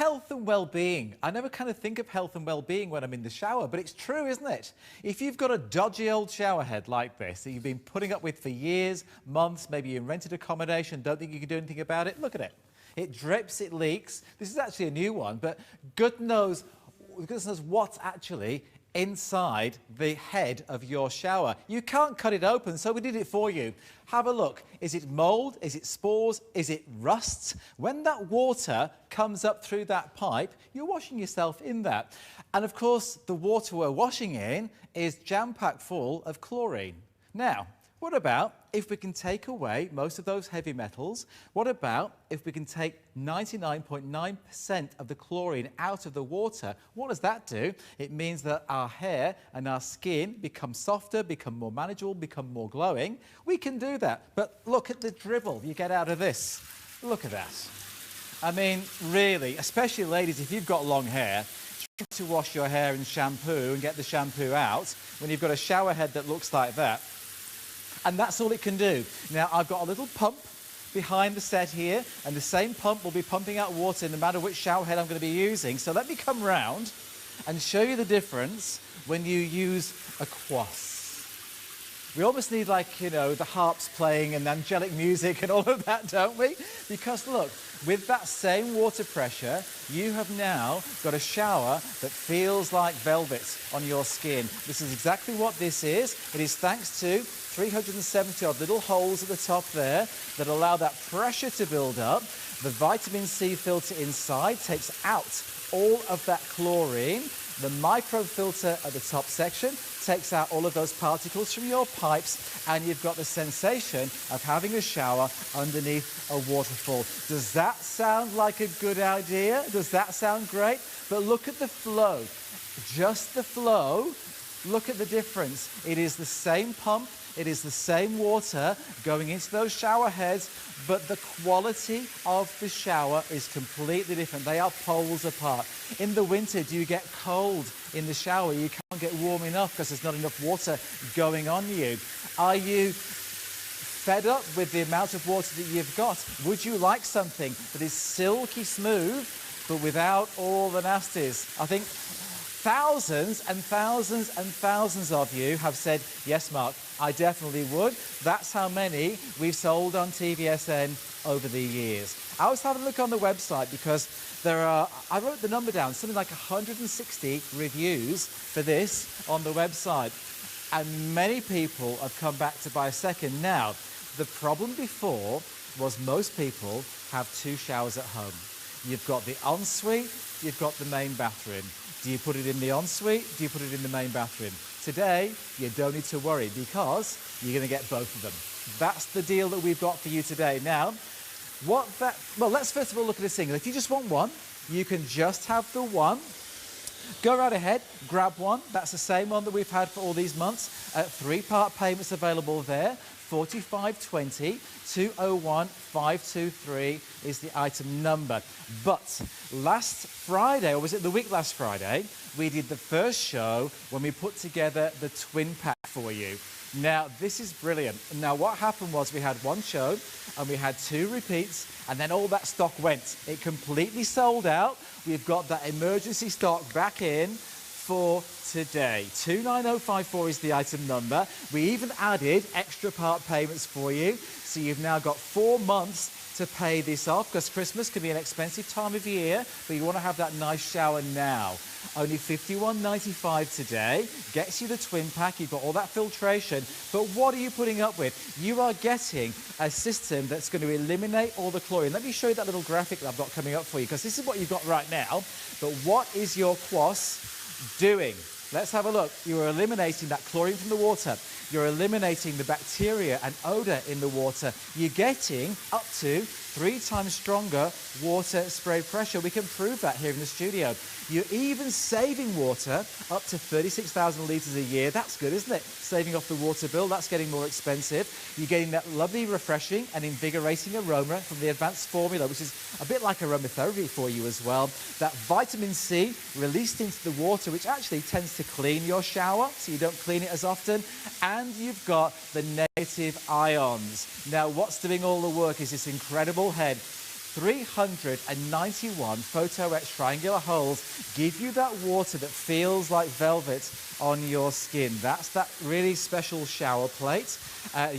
health and well-being. I never kind of think of health and well-being when I'm in the shower, but it's true, isn't it? If you've got a dodgy old shower head like this that you've been putting up with for years, months, maybe in rented accommodation, don't think you can do anything about it, look at it. It drips, it leaks. This is actually a new one, but goodness knows what's actually inside the head of your shower. You can't cut it open, so we did it for you. Have a look. Is it mold? Is it spores? Is it rust? When that water comes up through that pipe, you're washing yourself in that. And of course, the water we're washing in is jam-packed full of chlorine. Now, what about if we can take away most of those heavy metals? What about if we can take 99.9% of the chlorine out of the water? What does that do? It means that our hair and our skin become softer, become more manageable, become more glowing. We can do that. But look at the dribble you get out of this. Look at that. I mean, really, especially ladies, if you've got long hair, try to wash your hair in shampoo and get the shampoo out when you've got a shower head that looks like that. And that's all it can do. Now, I've got a little pump behind the set here, and the same pump will be pumping out water no matter which shower head I'm going to be using. So let me come round and show you the difference when you use a quass. We almost need, like, you know, the harps playing and angelic music and all of that, don't we? Because, look, with that same water pressure, you have now got a shower that feels like velvet on your skin. This is exactly what this is. It is thanks to 370 odd little holes at the top there that allow that pressure to build up. The vitamin C filter inside takes out all of that chlorine. The microfilter at the top section takes out all of those particles from your pipes, and you've got the sensation of having a shower underneath a waterfall. Does that sound like a good idea? Does that sound great? But look at the flow. Just the flow. Look at the difference. It is the same pump. It is the same water going into those shower heads, but the quality of the shower is completely different. They are poles apart. In the winter, do you get cold in the shower? You can't get warm enough because there's not enough water going on you. Are you fed up with the amount of water that you've got? Would you like something that is silky smooth, but without all the nasties? I think thousands and thousands and thousands of you have said, yes, Mark, I definitely would. That's how many we've sold on TVSN over the years. I was having a look on the website because there are, I wrote the number down, something like 160 reviews for this on the website. And many people have come back to buy a second. Now, the problem before was most people have two showers at home. You've got the ensuite, you've got the main bathroom. Do you put it in the ensuite? Do you put it in the main bathroom? Today, you don't need to worry because you're going to get both of them. That's the deal that we've got for you today. Now, well, let's first of all look at a single. If you just want one, you can just have the one. Go right ahead, grab one. That's the same one that we've had for all these months. 3-part payments available there. 4520 201 523 is the item number. But last Friday, or was it the week last Friday, we did the first show when we put together the twin pack for you. Now, this is brilliant. Now, what happened was we had one show and we had 2 repeats, and then all that stock went. It completely sold out. We've got that emergency stock back in for today. 29054 is the item number. We even added extra part payments for you. So you've now got 4 months to pay this off, because Christmas can be an expensive time of year, but you want to have that nice shower now. Only $51.95 today. Gets you the twin pack. You've got all that filtration. But what are you putting up with? You are getting a system that's going to eliminate all the chlorine. Let me show you that little graphic that I've got coming up for you, because this is what you've got right now. But what is your quass doing? Let's have a look. You're eliminating that chlorine from the water. You're eliminating the bacteria and odour in the water. You're getting up to 3 times stronger water spray pressure. We can prove that here in the studio. You're even saving water up to 36,000 litres a year. That's good, isn't it? Saving off the water bill. That's getting more expensive. You're getting that lovely, refreshing and invigorating aroma from the advanced formula, which is a bit like aromatherapy for you as well. That vitamin C released into the water, which actually tends to clean your shower, so you don't clean it as often. And you've got the negative ions. Now, what's doing all the work is this incredible head. 391 photo-etched triangular holes give you that water that feels like velvet on your skin. That's that really special shower plate.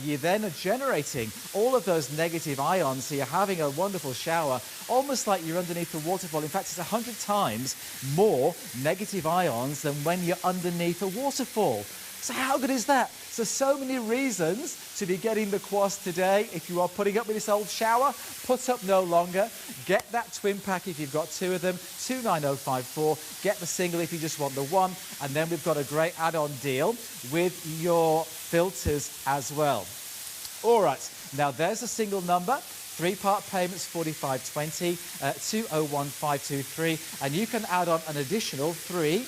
You then are generating all of those negative ions, so you're having a wonderful shower, almost like you're underneath a waterfall. In fact, it's 100 times more negative ions than when you're underneath a waterfall. So how good is that? So many reasons to be getting the Quas today. If you are putting up with this old shower, put up no longer. Get that twin pack if you've got two of them, 29054. Get the single if you just want the one. And then we've got a great add-on deal with your filters as well. All right, now there's a single number. 3-part payments, 4520, 201523. And you can add on an additional 3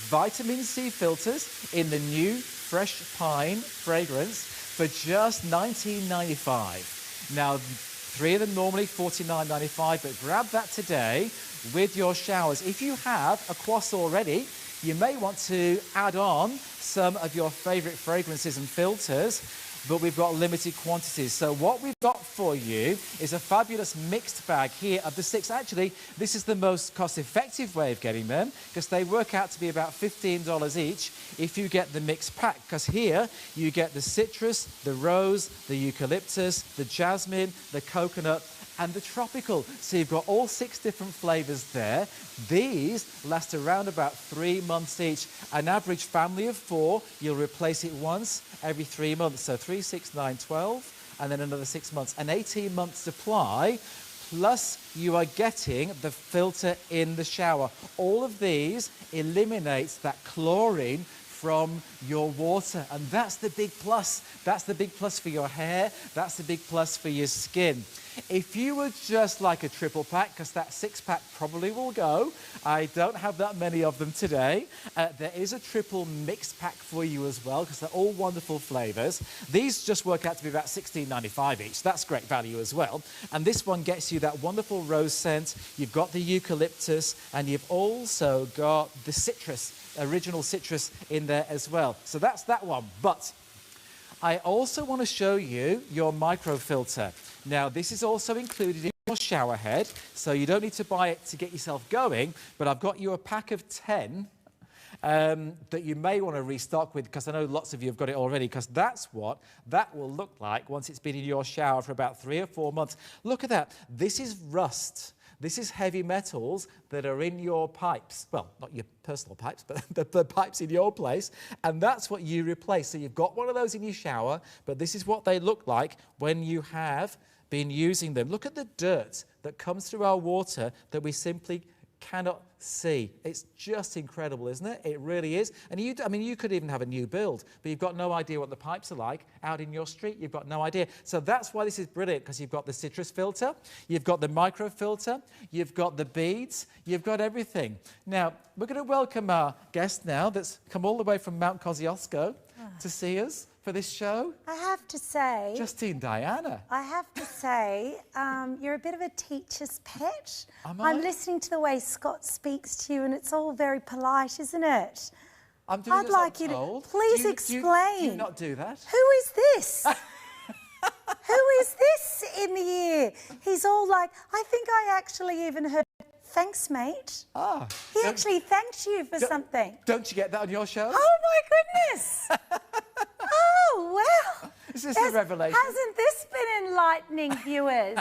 vitamin C filters in the new Fresh Pine fragrance for just $19.95. Now, 3 of them normally $49.95, but grab that today with your showers. If you have a Quas already, you may want to add on some of your favourite fragrances and filters, but we've got limited quantities. So what we've got for you is a fabulous mixed bag here of the 6. Actually, this is the most cost-effective way of getting them, because they work out to be about $15 each if you get the mixed pack, because here you get the citrus, the rose, the eucalyptus, the jasmine, the coconut, and the tropical. So you've got all 6 different flavours there. These last around about 3 months each. An average family of 4, you'll replace it once every 3 months. So 3, 6, 9, 12, and then another 6 months. An 18-month supply, plus you are getting the filter in the shower. All of these eliminates that chlorine from your water, and that's the big plus. That's the big plus for your hair. That's the big plus for your skin. If you would just like a triple pack, because that 6-pack probably will go, I don't have that many of them today. There is a triple mixed pack for you as well, because they're all wonderful flavours. These just work out to be about $16.95 each. That's great value as well. And this one gets you that wonderful rose scent. You've got the eucalyptus, and you've also got the citrus, original citrus in there as well. So that's that one. But I also want to show you your microfilter. Now, this is also included in your shower head, so you don't need to buy it to get yourself going, but I've got you a pack of 10 that you may want to restock with, because I know lots of you have got it already, because that's what that will look like once it's been in your shower for about 3 or 4 months. Look at that. This is rust. This is heavy metals that are in your pipes. Well, not your personal pipes, but the pipes in your place. And that's what you replace. So you've got one of those in your shower, but this is what they look like when you have been using them. Look at the dirt that comes through our water that we simply cannot see. It's just incredible, isn't it? It really is. And you could even have a new build, but you've got no idea what the pipes are like out in your street. You've got no idea. So that's why this is brilliant, because you've got the citrus filter, you've got the micro filter, you've got the beads, you've got everything. Now, we're going to welcome our guest now that's come all the way from Mount Kosciuszko to see us for this show. I have to say... Justine, Dianna. I have to say, you're a bit of a teacher's pet. Am I? I'm listening to the way Scott speaks to you, and it's all very polite, isn't it? I'm doing I'd like you to please explain. Do you not do that? Who is this? Who is this in the ear? He's all like, I think I actually even heard, thanks, mate. Ah. He actually thanked you for something. Don't you get that on your show? Oh, my goodness. Oh, well. Is this a revelation? Hasn't this been enlightening, viewers?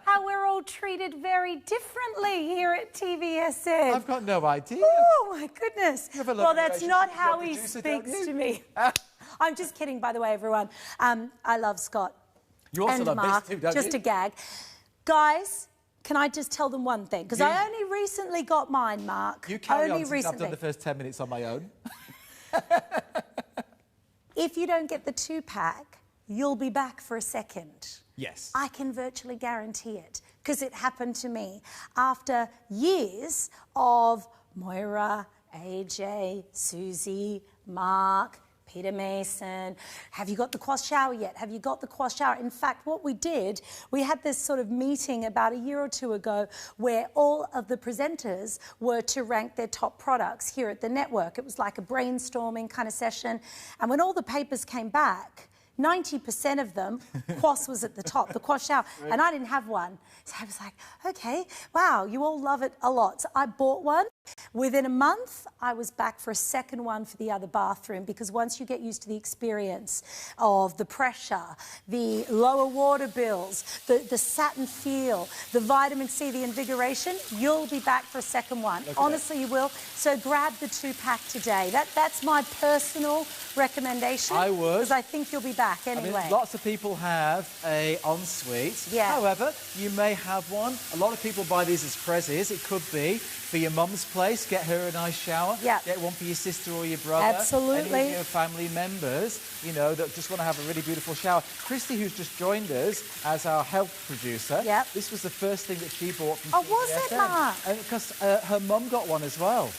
How we're all treated very differently here at TVSN. I've got no idea. Oh, my goodness. Well, that's not how he speaks to me. I'm just kidding, by the way, everyone. I love Scott. You also love Mark, this too, don't you? just a gag. Guys, can I just tell them one thing? Because I only recently got mine, Mark. You carry only on since recently. I've done the first 10 minutes on my own. If you don't get the 2-pack, you'll be back for a second. Yes. I can virtually guarantee it, because it happened to me after years of Moira, AJ, Susie, Mark, Peter Mason. Have you got the Quas shower yet? Have you got the Quas shower? In fact, what we did, we had this sort of meeting about a year or 2 ago where all of the presenters were to rank their top products here at the network. It was like a brainstorming kind of session. And when all the papers came back, 90% of them, Quas was at the top, the Quas shower, and I didn't have one. So I was like, okay, wow, you all love it a lot. So I bought one. Within a month, I was back for a second one for the other bathroom, because once you get used to the experience of the pressure, the lower water bills, the satin feel, the vitamin C, the invigoration, you'll be back for a second one. Honestly, you will. So grab the 2-pack today. That's my personal recommendation. I would. Because I think you'll be back anyway. I mean, lots of people have a ensuite. Yeah. However, you may have one. A lot of people buy these as prezzies. It could be for your mum's place. Get her a nice shower. Yeah. Get one for your sister or your brother. Absolutely. Any of your family members, you know, that just want to have a really beautiful shower. Christy, who's just joined us as our health producer, Yep. this was the first thing that she bought from Oh, was it, TVSN. Mark? And because her mum got one as well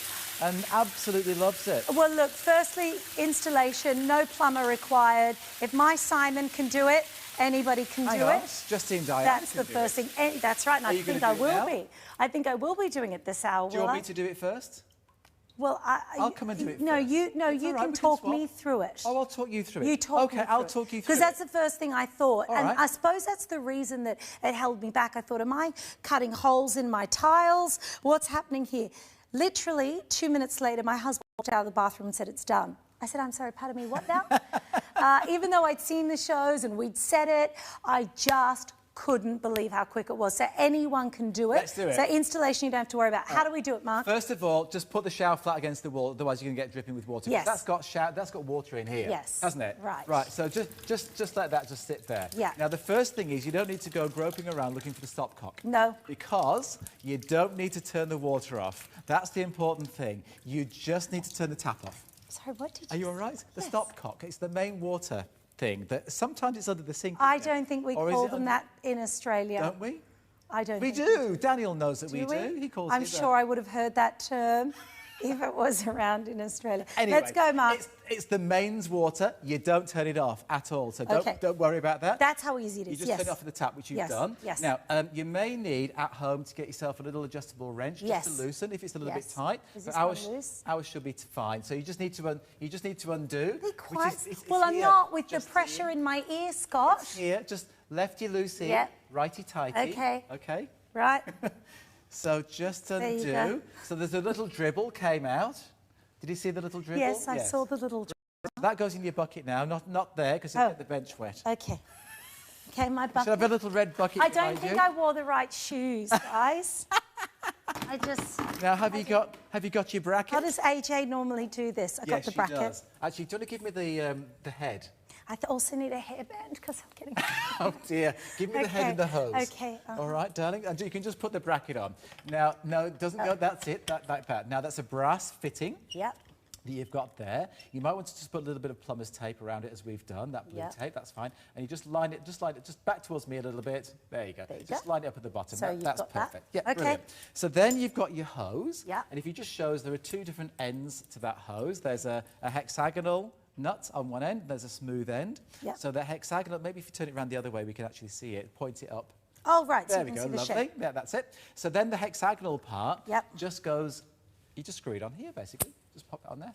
and absolutely loves it. Well, look, firstly, installation, no plumber required. If my Simon can do it, anybody can do it. Justine, Dianna That's can the do first it. thing. That's right, and I you think gonna I do it will now? be. I think I will be doing it this hour. Do you want me to do it first? Well, I'll come and do it No, first. you It's all can right, we can talk swap. me through it. Oh, I'll talk you through it. You talk me Okay, I'll through it. talk you through it. Because that's the first thing I thought. All and right. I suppose that's the reason that it held me back. I thought, am I cutting holes in my tiles? What's happening here? Literally, 2 minutes later, my husband walked out of the bathroom and said, it's done. I said, I'm sorry, pardon me, what now? Even though I'd seen the shows and we'd said it, I just couldn't believe how quick it was. So anyone can do it. Let's do it. So installation you don't have to worry about. How do we do it, Mark? First of all, just put the shower flat against the wall, otherwise you're going to get dripping with water. Yes. That's got water in here. Yes. Hasn't it? Right. Right, so just let that just sit there. Yeah. Now, the first thing is you don't need to go groping around looking for the stopcock. No. Because you don't need to turn the water off. That's the important thing. You just need to turn the tap off. Sorry, what did you Are you say? all right? The Yes. stopcock, it's the main water thing that sometimes it's under the sink. I isn't it? don't think we Or is call it them under- that in Australia. Don't we? I don't We think do. Daniel knows that Do we do. He calls I'm it that. sure I would have heard that term if it was around in Australia. Anyway, Let's go, Mark. It's the mains water. You don't turn it off at all, so Okay. don't worry about that. That's how easy it You is, just yes. turn it off at the tap, which you've Yes, done. yes. Now, you may need at home to get yourself a little adjustable wrench Yes. just to loosen if it's a little bit Yes. tight. Is But this one loose? ours should be fine. So you just need to undo. Be which quiet. is- it's Well, I'm here, not with the Justine. pressure in my ear, Scott. Here, just lefty-loosey, Yeah. righty-tighty. Okay. Okay. Right? So just There you undo. go. So there's a little dribble came out. Did you see the little dribble? Yes, I saw the little... That goes in your bucket now, not there, because Oh. you get the bench wet. Okay. Okay, my Should I have bucket. a little red bucket I don't behind think you? I wore the right shoes, guys. I just... Now, have you got your bracket? How does AJ normally do this? I got Yes, the she bracket. does. Actually, do you want to give me the head? I also need a hairband because I'm getting... Oh dear, give me the head and the hose. Okay. All right, darling. And you can just put the bracket on. Now, no, it doesn't go. That's it. Like that. Now, that's a brass fitting Yep. that you've got there. You might want to just put a little bit of plumber's tape around it, as we've done. That blue Yeah. tape, that's fine. And you just line it, just back towards me a little bit. There you go. There you Just go. line it up at the bottom. So you've That's got that? perfect. Yeah, Okay. brilliant. So then you've got your hose. Yeah. And if you just show us, there are two different ends to that hose. There's a hexagonal nut on one end, there's a smooth end. Yeah. So the hexagonal, maybe if you turn it around the other way, we can actually see it. Point it up. Oh, right, so There you we can go, see the lovely. shape. Yeah, that's it. So then the hexagonal part Yep. just goes, you just screw it on here, basically. Just pop it on there.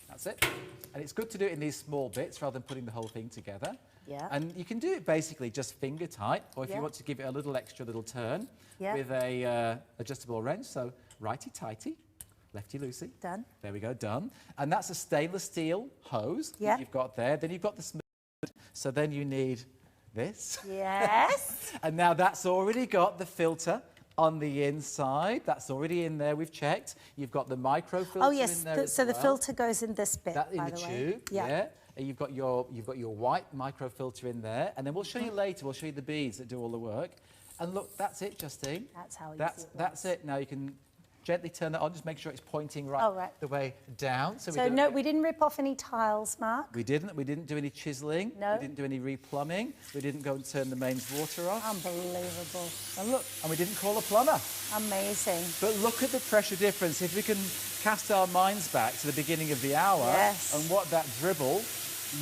That's it. And it's good to do it in these small bits rather than putting the whole thing together. Yeah. And you can do it basically just finger tight, or if Yeah. you want to give it a little extra little turn Yeah. with a adjustable wrench. So righty-tighty, lefty-loosey. Done. There we go, done. And that's a stainless steel hose Yeah. that you've got there. Then you've got the smooth. So then you need this. Yes. And now that's already got the filter on the inside. That's already in there. We've checked. You've got the micro filter Oh, yes. in there. as So the well. filter goes in this bit, That in by the the way. tube. Yeah. And you've got your white micro filter in there. And then we'll show you later. We'll show you the beads that do all the work. And look, that's it, Justine. That's how easy That's it that's it. Now you can gently turn it on. Just make sure it's pointing Oh, right. the way down. So, So no, we didn't rip off any tiles, Mark. we didn't do any chiseling. No. We didn't do any replumbing. We didn't go and turn the mains water off. Unbelievable. And look, and we didn't call a plumber. Amazing. But look at the pressure difference. If we can cast our minds back to the beginning of the hour Yes. and what that dribble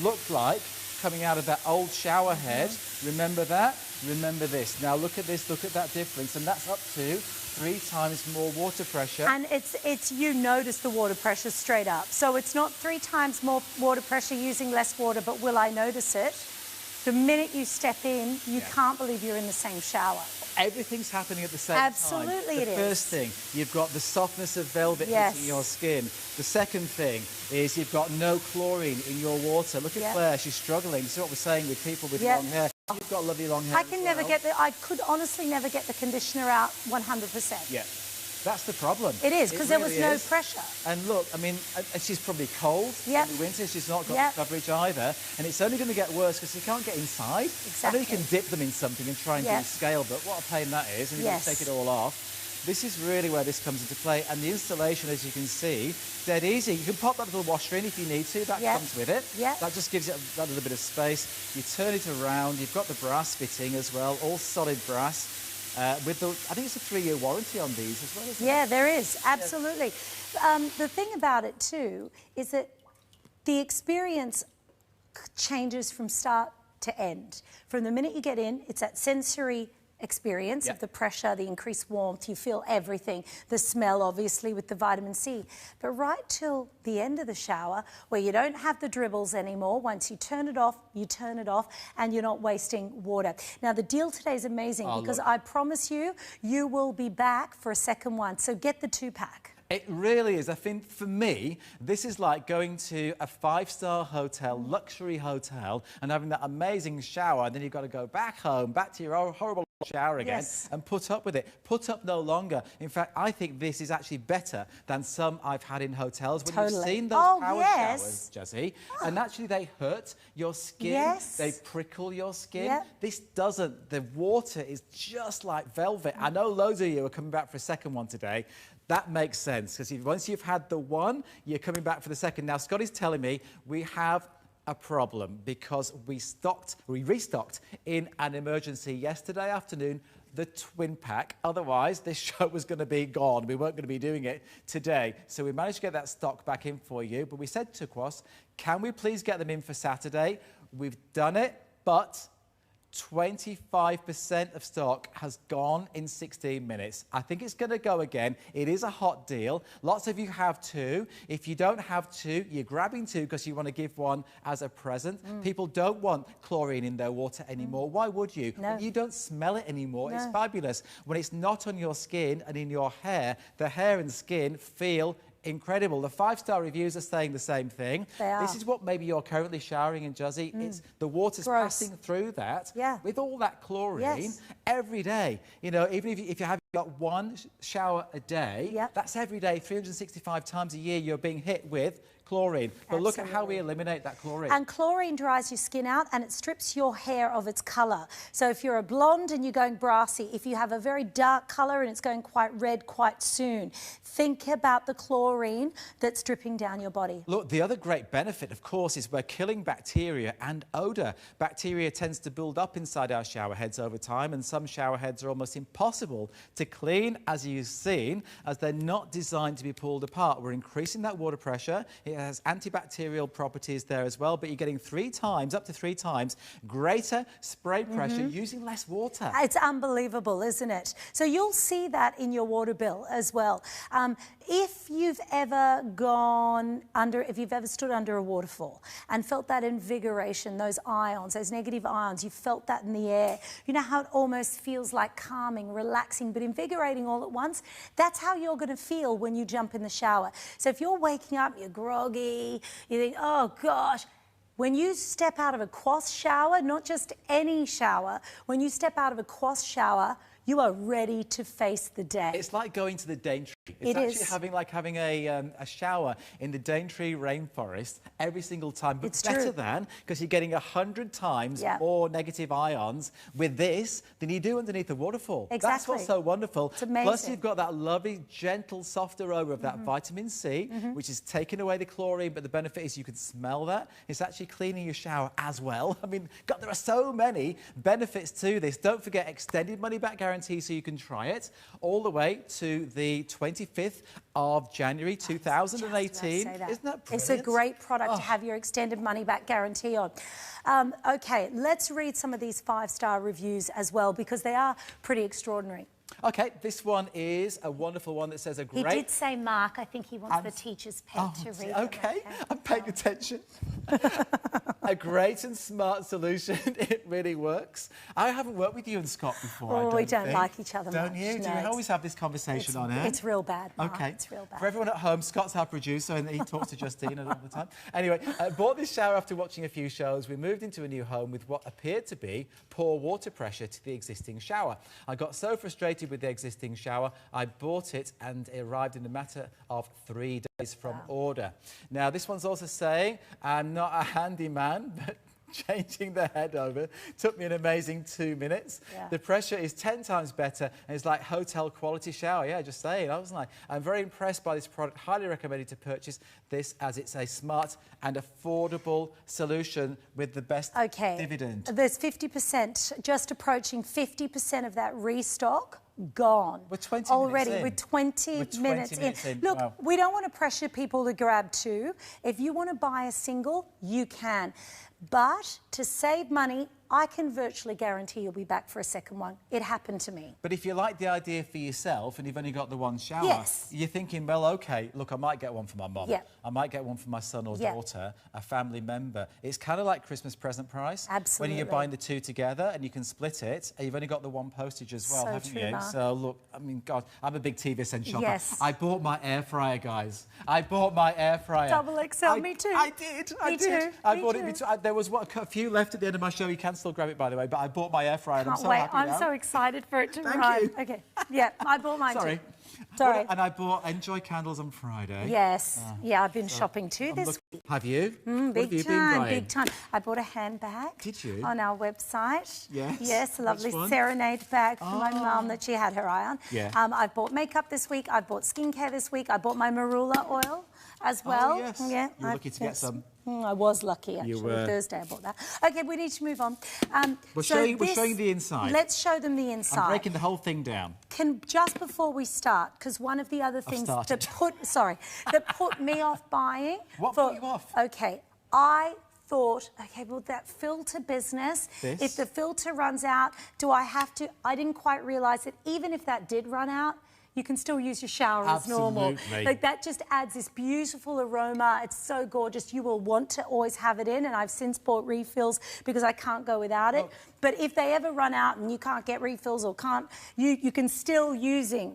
looked like coming out of that old shower head, remember that? Remember this. Now look at this, look at that difference, and that's up to 3 times more water pressure. And it's you notice the water pressure straight up. So it's not 3 times more water pressure using less water, but will I notice it? The minute you step in, you can't believe you're in the same shower. Everything's happening at the same time. Absolutely it is. The first thing, you've got the softness of velvet hitting your skin. The second thing is you've got no chlorine in your water. Look at Claire, she's struggling. This is what we're saying with people with long hair. You've got lovely long hair. I could honestly never get the conditioner out 100%. Yeah. That's the problem. It is, because there was no pressure. And look, I mean, she's probably cold in the winter. She's not got coverage either. And it's only going to get worse because you can't get inside. Exactly. I know you can dip them in something and try and do scale, but what a pain that is. And you can take it all off. This is really where this comes into play. And the installation, as you can see, dead easy. You can pop that little washer in if you need to. That comes with it. That just gives it that little bit of space. You turn it around. You've got the brass fitting as well, all solid brass. With the, I think it's a 3-year warranty on these as well, isn't it? Yeah, there is, absolutely. The thing about it too is that the experience changes from start to end. From the minute you get in, it's that sensory experience of the pressure, the increased warmth, you feel everything, the smell obviously with the vitamin C. But right till the end of the shower, where you don't have the dribbles anymore, once you turn it off, and you're not wasting water. Now the deal today is amazing because I promise you, you will be back for a second one. So get the 2-pack. It really is. I think for me, this is like going to a 5-star hotel, luxury hotel, and having that amazing shower, and then you've got to go back home, back to your horrible shower again, and put up with it. Put up no longer. In fact, I think this is actually better than some I've had in hotels. When you've seen those power showers, Jazzy, and actually they hurt your skin, they prickle your skin. This doesn't. The water is just like velvet. I know loads of you are coming back for a second one today. That makes sense, because once you've had the one, you're coming back for the second. Now, Scott is telling me we have a problem because we restocked in an emergency yesterday afternoon, the twin pack. Otherwise, this show was going to be gone. We weren't going to be doing it today. So we managed to get that stock back in for you. But we said to Quas, can we please get them in for Saturday? We've done it, but 25% of stock has gone in 16 minutes. I think it's going to go again. It is a hot deal. Lots of you have 2. If you don't have 2, you're grabbing 2 because you want to give one as a present. People don't want chlorine in their water anymore. Why would you? No. You don't smell it anymore. No. It's fabulous. When it's not on your skin and in your hair, the hair and skin feel incredible. The 5-star reviews are saying the same thing. They are. This is what maybe you're currently showering in, Juzzy. It's the water's passing through that with all that chlorine every day. You know, even if you have got one shower a day, that's every day, 365 times a year you're being hit with chlorine. But look at how we eliminate that chlorine. And chlorine dries your skin out and it strips your hair of its colour. So if you're a blonde and you're going brassy, if you have a very dark colour and it's going quite red quite soon, think about the chlorine that's dripping down your body. Look, the other great benefit, of course, is we're killing bacteria and odour. Bacteria tends to build up inside our shower heads over time, and some shower heads are almost impossible to clean, as you've seen, as they're not designed to be pulled apart. We're increasing that water pressure. It has antibacterial properties there as well, but you're getting up to 3 times greater spray pressure using less water. It's unbelievable, isn't it? So you'll see that in your water bill as well. If you've ever stood under a waterfall and felt that invigoration, those ions, those negative ions, you felt that in the air. You know how it almost feels like calming, relaxing, but invigorating all at once? That's how you're going to feel when you jump in the shower. So if you're waking up, you're groggy, you think, oh gosh, when you step out of a Quas shower, not just any shower, when you step out of a Quas shower, you are ready to face the day. It's like going to the Daintree. It's actually having a shower in the Daintree rainforest every single time. But it's better than, because you're getting 100 times more negative ions with this than you do underneath the waterfall. Exactly. That's what's so wonderful. It's amazing. Plus, you've got that lovely, gentle, soft aroma of that vitamin C, which is taking away the chlorine, but the benefit is you can smell that. It's actually cleaning your shower as well. I mean, God, there are so many benefits to this. Don't forget, extended money-back guarantee, so you can try it all the way to the 25th of January 2018. Isn't that brilliant? It's a great product to have your extended money-back guarantee on. OK, let's read some of these 5-star reviews as well, because they are pretty extraordinary. OK, this one is a wonderful one that says a great... He did say Mark. I think he wants the teacher's pet to read them. OK, I'm paying attention. A great and smart solution. It really works. I haven't worked with you and Scott before. Oh, we don't think. like each other Don't much. you? Do No, you always have this conversation on air? It's real bad, Mark. Okay. It's real bad. For everyone at home, Scott's our producer and he talks to Justine all the time. Anyway, bought this shower after watching a few shows. We moved into a new home with what appeared to be poor water pressure to the existing shower. I got so frustrated with the existing shower, I bought it and it arrived in a matter of 3 days from order. Now, this one's also saying, I'm not a handyman, but changing the head over took me an amazing 2 minutes. Yeah. The pressure is 10 times better and it's like hotel quality shower. Yeah, just saying. I was like, I'm very impressed by this product. Highly recommended to purchase this as it's a smart and affordable solution with the best dividend. There's 50%, just approaching 50% of that restock gone. We're 20 already. minutes in. We're 20 minutes in. Look, wow. we don't want to pressure people to grab 2. If you want to buy a single, you can. But to save money, I can virtually guarantee you'll be back for a second one. It happened to me. But if you like the idea for yourself and you've only got the one shower, yes. you're thinking, well, OK, look, I might get one for my mum. Yeah. I might get one for my son or yeah. daughter, a family member. It's kind of like Christmas present price. Absolutely. When you're buying the 2 together and you can split it, and you've only got the 1 postage as well, so haven't true, you? Mark. So, look, I mean, God, I'm a big TVSN shopper. Yes. I bought my air fryer, guys. I bought my air fryer. Double XL, me too. I did. I me did. Too. I me bought too. it. There was a few left at the end of my show. You can still grab it, by the way, but I bought my air fryer and I'm so happy I'm now. so excited for it to Thank arrive. you. Okay. Yeah, I bought mine Sorry. too. Sorry. And I bought Enjoy candles on Friday. Yes. Yeah, I've been shopping too this week. Have you? What Big have you time, been buying? big time. I bought a handbag. Did you? On our website. Yes. Yes, a lovely Which one? serenade bag for my mum that she had her eye on. Yeah. I bought makeup this week. I bought skincare this week. I bought my marula oil as well. Oh, yes. Yeah. You were lucky to get some. I was lucky, actually. were. Thursday I bought that. OK, we need to move on. We're showing the inside. Let's show them the inside. I'm breaking the whole thing down. Just before we start, because one of the other things that put me off buying. What put you off? OK, I thought, OK, well, that filter business, if the filter runs out, do I have to? I didn't quite realise that even if that did run out, you can still use your shower as normal. Like, that just adds this beautiful aroma. It's so gorgeous. You will want to always have it in, and I've since bought refills because I can't go without it. But if they ever run out and you can't get refills or can't, you can still use your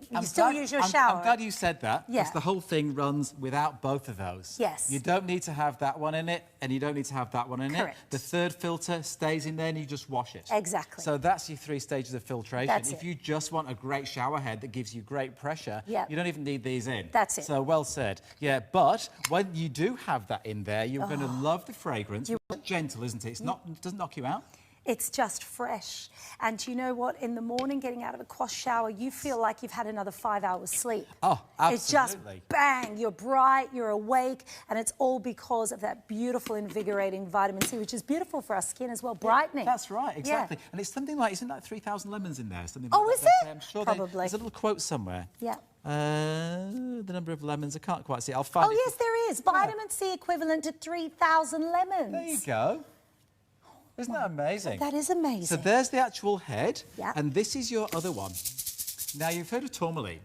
shower. I'm glad you said that, because Yeah. the whole thing runs without both of those. Yes. You don't need to have that one in it, and you don't need to have that one in Correct. it. The third filter stays in there and you just wash it. Exactly. So that's your 3 stages of filtration. That's if it. you just want a great shower head that gives you great pressure, Yep. you don't even need these in. That's it. So well said. Yeah, but when you do have that in there, you're going to love the fragrance. It's gentle, isn't it? It doesn't knock you out. It's just fresh. And you know what? In the morning, getting out of a quash shower, you feel like you've had another 5 hours sleep. Oh, absolutely. It's just bang, you're bright, you're awake, and it's all because of that beautiful, invigorating vitamin C, which is beautiful for our skin as well, brightening. That's right, exactly. Yeah. And it's something like, isn't that 3,000 lemons in there? Something Oh, like is that. it? I'm sure Probably. there's a little quote somewhere. Yeah. The number of lemons, I can't quite see it. I'll find it. Oh, yes, there is. Vitamin C equivalent to 3,000 lemons. There you go. Isn't that amazing? That is amazing. So there's the actual head, Yeah. and this is your other one. Now, you've heard of tourmaline.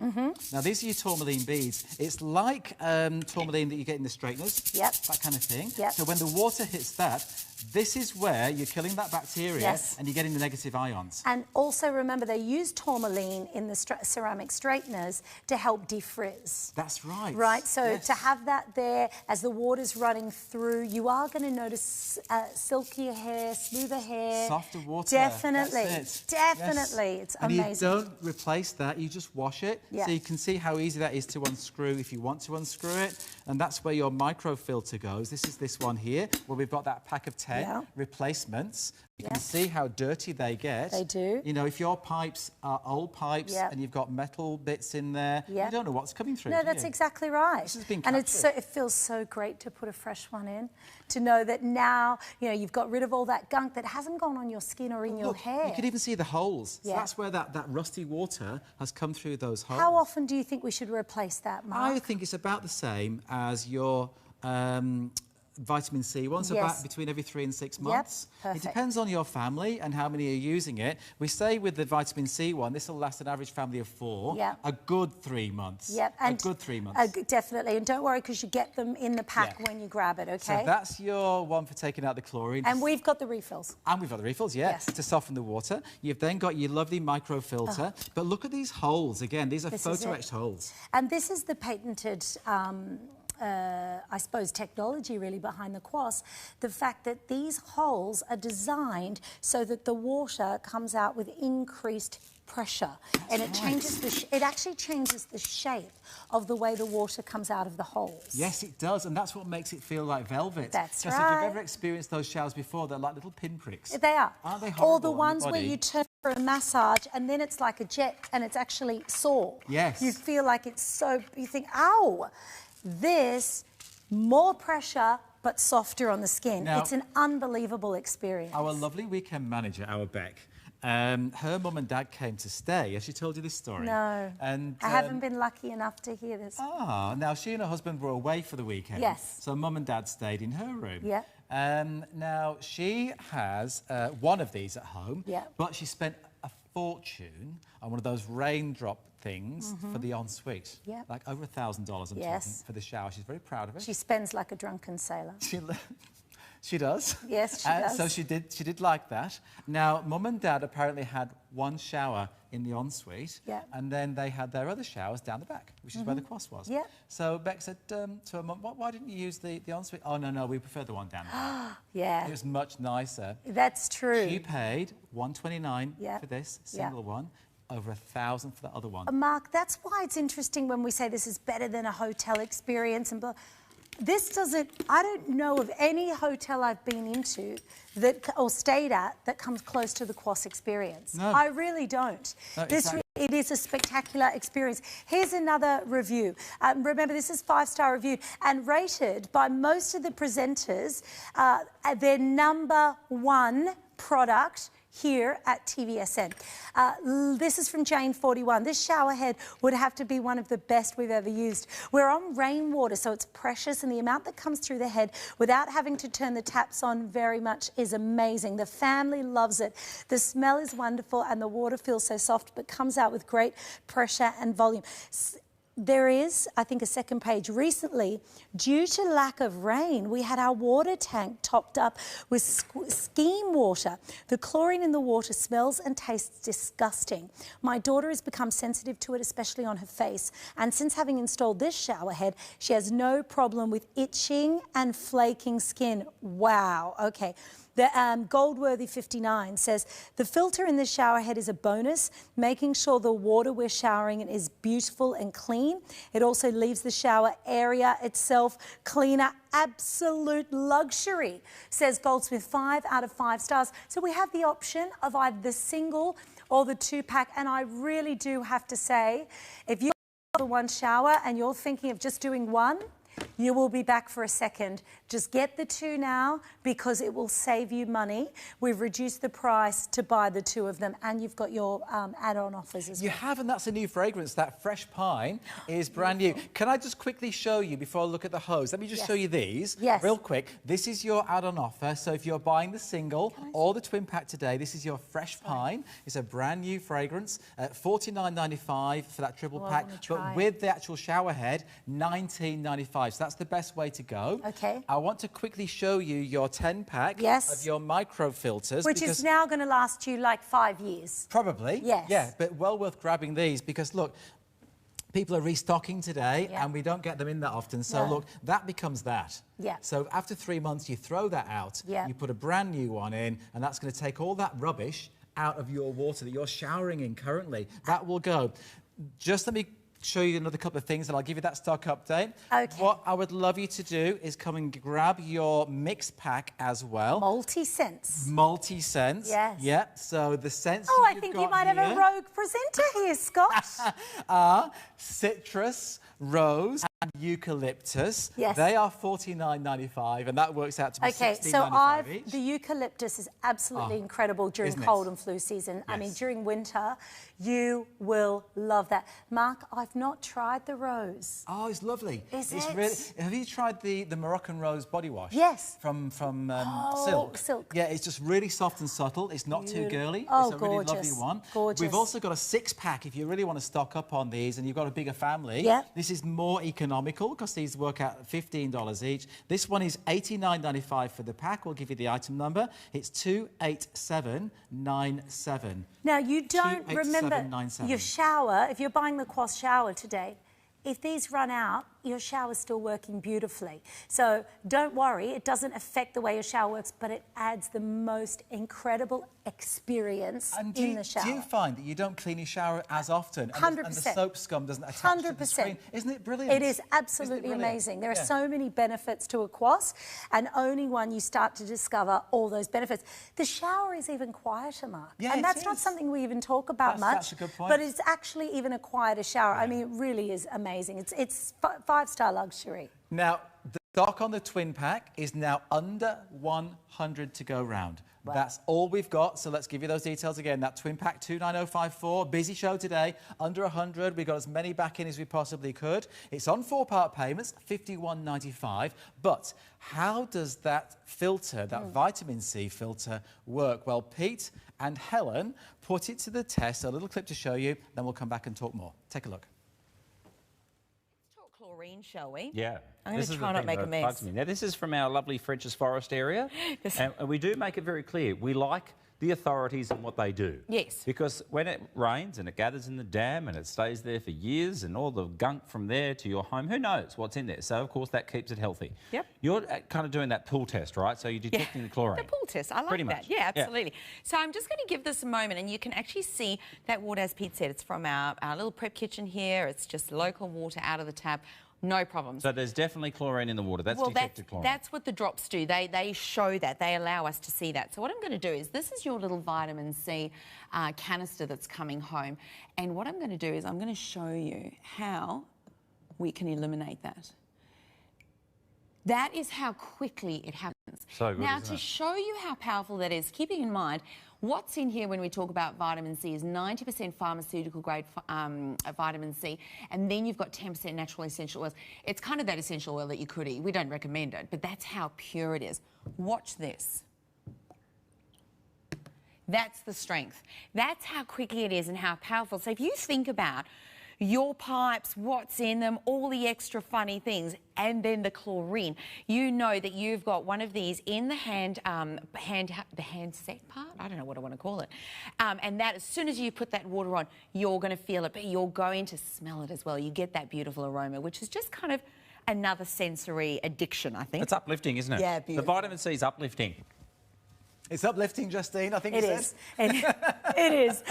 Now, these are your tourmaline beads. It's like tourmaline that you get in the straighteners, Yep. that kind of thing. Yep. So when the water hits that, this is where you're killing that bacteria Yes. and you're getting the negative ions. And also remember, they use tourmaline in the ceramic straighteners to help defrizz. That's right. Right, so Yes. to have that there as the water's running through, you are going to notice silkier hair, smoother hair. Softer water. Definitely, That's it. definitely. Yes. It's and amazing. you don't replace that, you just wash it. Yeah. So you can see how easy that is to unscrew if you want to unscrew it. And that's where your microfilter goes. This is this one here, where we've got that pack of 10 replacements. You can see how dirty they get. They do. You know, if your pipes are old pipes and you've got metal bits in there, you don't know what's coming through. No, that's you? exactly right. This has been and captured. it feels so great to put a fresh one in, to know that now, you know, you've got rid of all that gunk that hasn't gone on your skin or in your hair. You can even see the holes. Yeah. So that's where that rusty water has come through those holes. How often do you think we should replace that, Mark? I think it's about the same as your vitamin C one, so Yes. about between every 3 and 6 months. Perfect. It depends on your family and how many are using it. We say with the vitamin C one, this will last an average family of 4. Yep. A good 3 months. Yep. And a good 3 months. Definitely. And don't worry, because you get them in the pack Yeah. when you grab it, So okay? that's your one for taking out the chlorine. And we've got the refills. And we've got the refills, yeah, Yes. to soften the water. You've then got your lovely microfilter. But look at these holes. Again, these are This is photo-etched holes. And this is the patented, I suppose, technology really behind the Quas. The fact that these holes are designed so that the water comes out with increased pressure. And it changes it actually changes the shape of the way the water comes out of the holes. Yes, it does, and that's what makes it feel like velvet. That's Just if right. you've ever experienced those showers before, they're like little pinpricks. They are. Aren't they Or horrible the on your ones where body? you turn for a massage and then it's like a jet and it's actually sore. Yes. You feel like it's so, you think, ow. This, more pressure, but softer on the skin. Now, it's an unbelievable experience. Our lovely weekend manager, our Beck, her mum and dad came to stay. Has she told you this story? No. And I haven't been lucky enough to hear this. now she and her husband were away for the weekend. Yes. So mum and dad stayed in her room. Yeah. Now she has one of these at home. Yeah. But she spent a fortune on one of those raindrop things for the ensuite. Yeah. Like over $1,000 I'm talking Yes. for the shower. She's very proud of it. She spends like a drunken sailor. She does. Yes, she does. So she did like that. Now, mum and dad apparently had one shower in the ensuite, Yeah. and then they had their other showers down the back, which is where the Quas was. Yeah. So Beck said to her mum, why didn't you use the ensuite? Oh, no, we prefer the one down the back. Yeah. It was much nicer. That's true. She paid $129 Yeah. for this Yeah. single one, over $1,000 for the other one. Mark, that's why it's interesting when we say this is better than a hotel experience and blah. This doesn't, I don't know of any hotel I've been into that, or stayed at, that comes close to the Quas experience. No. I really don't. No, This exactly. it is a spectacular experience. Here's another review. Remember, this is 5-star reviewed and rated by most of the presenters, their #1 product here at TVSN. This is from Jane 41. This shower head would have to be one of the best we've ever used. We're on rainwater, so it's precious, and the amount that comes through the head without having to turn the taps on very much is amazing. The family loves it. The smell is wonderful, and the water feels so soft, but comes out with great pressure and volume. There is, I think, a second page. Recently, due to lack of rain, we had our water tank topped up with steam water. The chlorine in the water smells and tastes disgusting. My daughter has become sensitive to it, especially on her face. And since having installed this shower head, she has no problem with itching and flaking skin. Wow. Okay. The Goldworthy 59 says, the filter in the shower head is a bonus, making sure the water we're showering in is beautiful and clean. It also leaves the shower area itself cleaner. Absolute luxury, says Goldsmith. 5 out of 5 stars. So we have the option of either the single or the 2-pack. And I really do have to say, if you have the one shower and you're thinking of just doing one, you will be back for a second. Just get the 2 now because it will save you money. We've reduced the price to buy the 2 of them, and you've got your add-on offers as well. You have, and that's a new fragrance. That fresh pine is brand new. Can I just quickly show you before I look at the hose? Let me just show you these real quick. This is your add-on offer. So if you're buying the single or the twin pack today, this is your fresh pine. It's a brand new fragrance at $49.95 for that triple pack. But with the actual shower head, $19.95. So that's the best way to go. Okay. I want to quickly show you your 10-pack of your microfilters. Which is now going to last you like 5 years. Probably. Yes. Yeah, but well worth grabbing these because, look, people are restocking today and we don't get them in that often. So, look, that becomes that. Yeah. So after 3 months, you throw that out. Yeah. You put a brand new one in, and that's going to take all that rubbish out of your water that you're showering in currently. That will go. Just let me show you another couple of things and I'll give you that stock update. Okay. What I would love you to do is come and grab your mix pack as well. Multi-scents. Multi-scents. Yes. Yeah, so the scents I think you might have a rogue presenter here, Scott. citrus, rose and eucalyptus. Yes. They are $49.95, and that works out to be $16.95 each. The eucalyptus is absolutely incredible during cold and flu season. Yes. I mean, during winter, you will love that. Mark, I've not tried the rose. Oh, it's lovely. Is it's it? Really, have you tried the Moroccan rose body wash? Yes. From Silk. Silk. Yeah, it's just really soft and subtle. It's not too girly. Oh, it's a really lovely one. Gorgeous. We've also got a 6-pack if you really want to stock up on these and you've got a bigger family. Yeah. This is more economical because these work out at $15 each. This one is $89.95 for the pack. We'll give you the item number. It's 28797. Now, you don't remember 28797. your shower, if you're buying the Quas shower today, if these run out, your shower's still working beautifully. So don't worry, it doesn't affect the way your shower works, but it adds the most incredible experience in the shower. Do you find that you don't clean your shower as often? 100%. And the soap scum doesn't attach to the screen? Isn't it brilliant? It is absolutely amazing. There are so many benefits to a Quas, and only when you start to discover all those benefits. The shower is even quieter, Mark. Yeah, and that's not something we even talk about much. That's a good point. But it's actually even a quieter shower. I mean, it really is amazing. It's 5-star luxury. Now, the stock on the twin pack is now under 100 to go round. Wow. That's all we've got, so let's give you those details again. That twin pack 29054, busy show today, under 100. We got as many back in as we possibly could. It's on 4-part payments, $51.95. But how does that filter, that vitamin C filter, work? Well, Pete and Helen put it to the test. A little clip to show you, then we'll come back and talk more. Take a look. Chlorine, shall we? Yeah. I'm going to try not to make a mess. Now, this is from our lovely French's Forest area, and we do make it very clear. We like the authorities and what they do. Yes. Because when it rains and it gathers in the dam and it stays there for years and all the gunk from there to your home, who knows what's in there? So, of course, that keeps it healthy. Yep. You're kind of doing that pool test, right? So you're detecting the chlorine. The pool test. I like Pretty that. much. Yeah, absolutely. So I'm just going to give this a moment, and you can actually see that water, as Pete said, it's from our little prep kitchen here. It's just local water out of the tap. No problems. So there's definitely chlorine in the water. That's detected chlorine. That's what the drops do. They show that. They allow us to see that. So what I'm going to do is, this is your little vitamin C canister that's coming home. And what I'm going to do is I'm going to show you how we can eliminate that. That is how quickly it happens. So good, now, isn't to it? show you how powerful that is, keeping in mind, what's in here when we talk about vitamin C is 90% pharmaceutical grade vitamin C, and then you've got 10% natural essential oils. It's kind of that essential oil that you could eat. We don't recommend it, but that's how pure it is. Watch this. That's the strength. That's how quickly it is and how powerful. So if you think about your pipes, what's in them, all the extra funny things, and then the chlorine, you know that you've got one of these in the the handset part. I don't know what I want to call it. And that, as soon as you put that water on, you're going to feel it, but you're going to smell it as well. You get that beautiful aroma, which is just kind of another sensory addiction, I think. It's uplifting, isn't it? Yeah, beautiful. The vitamin C is uplifting. It's uplifting, Justine, I think it is. It is.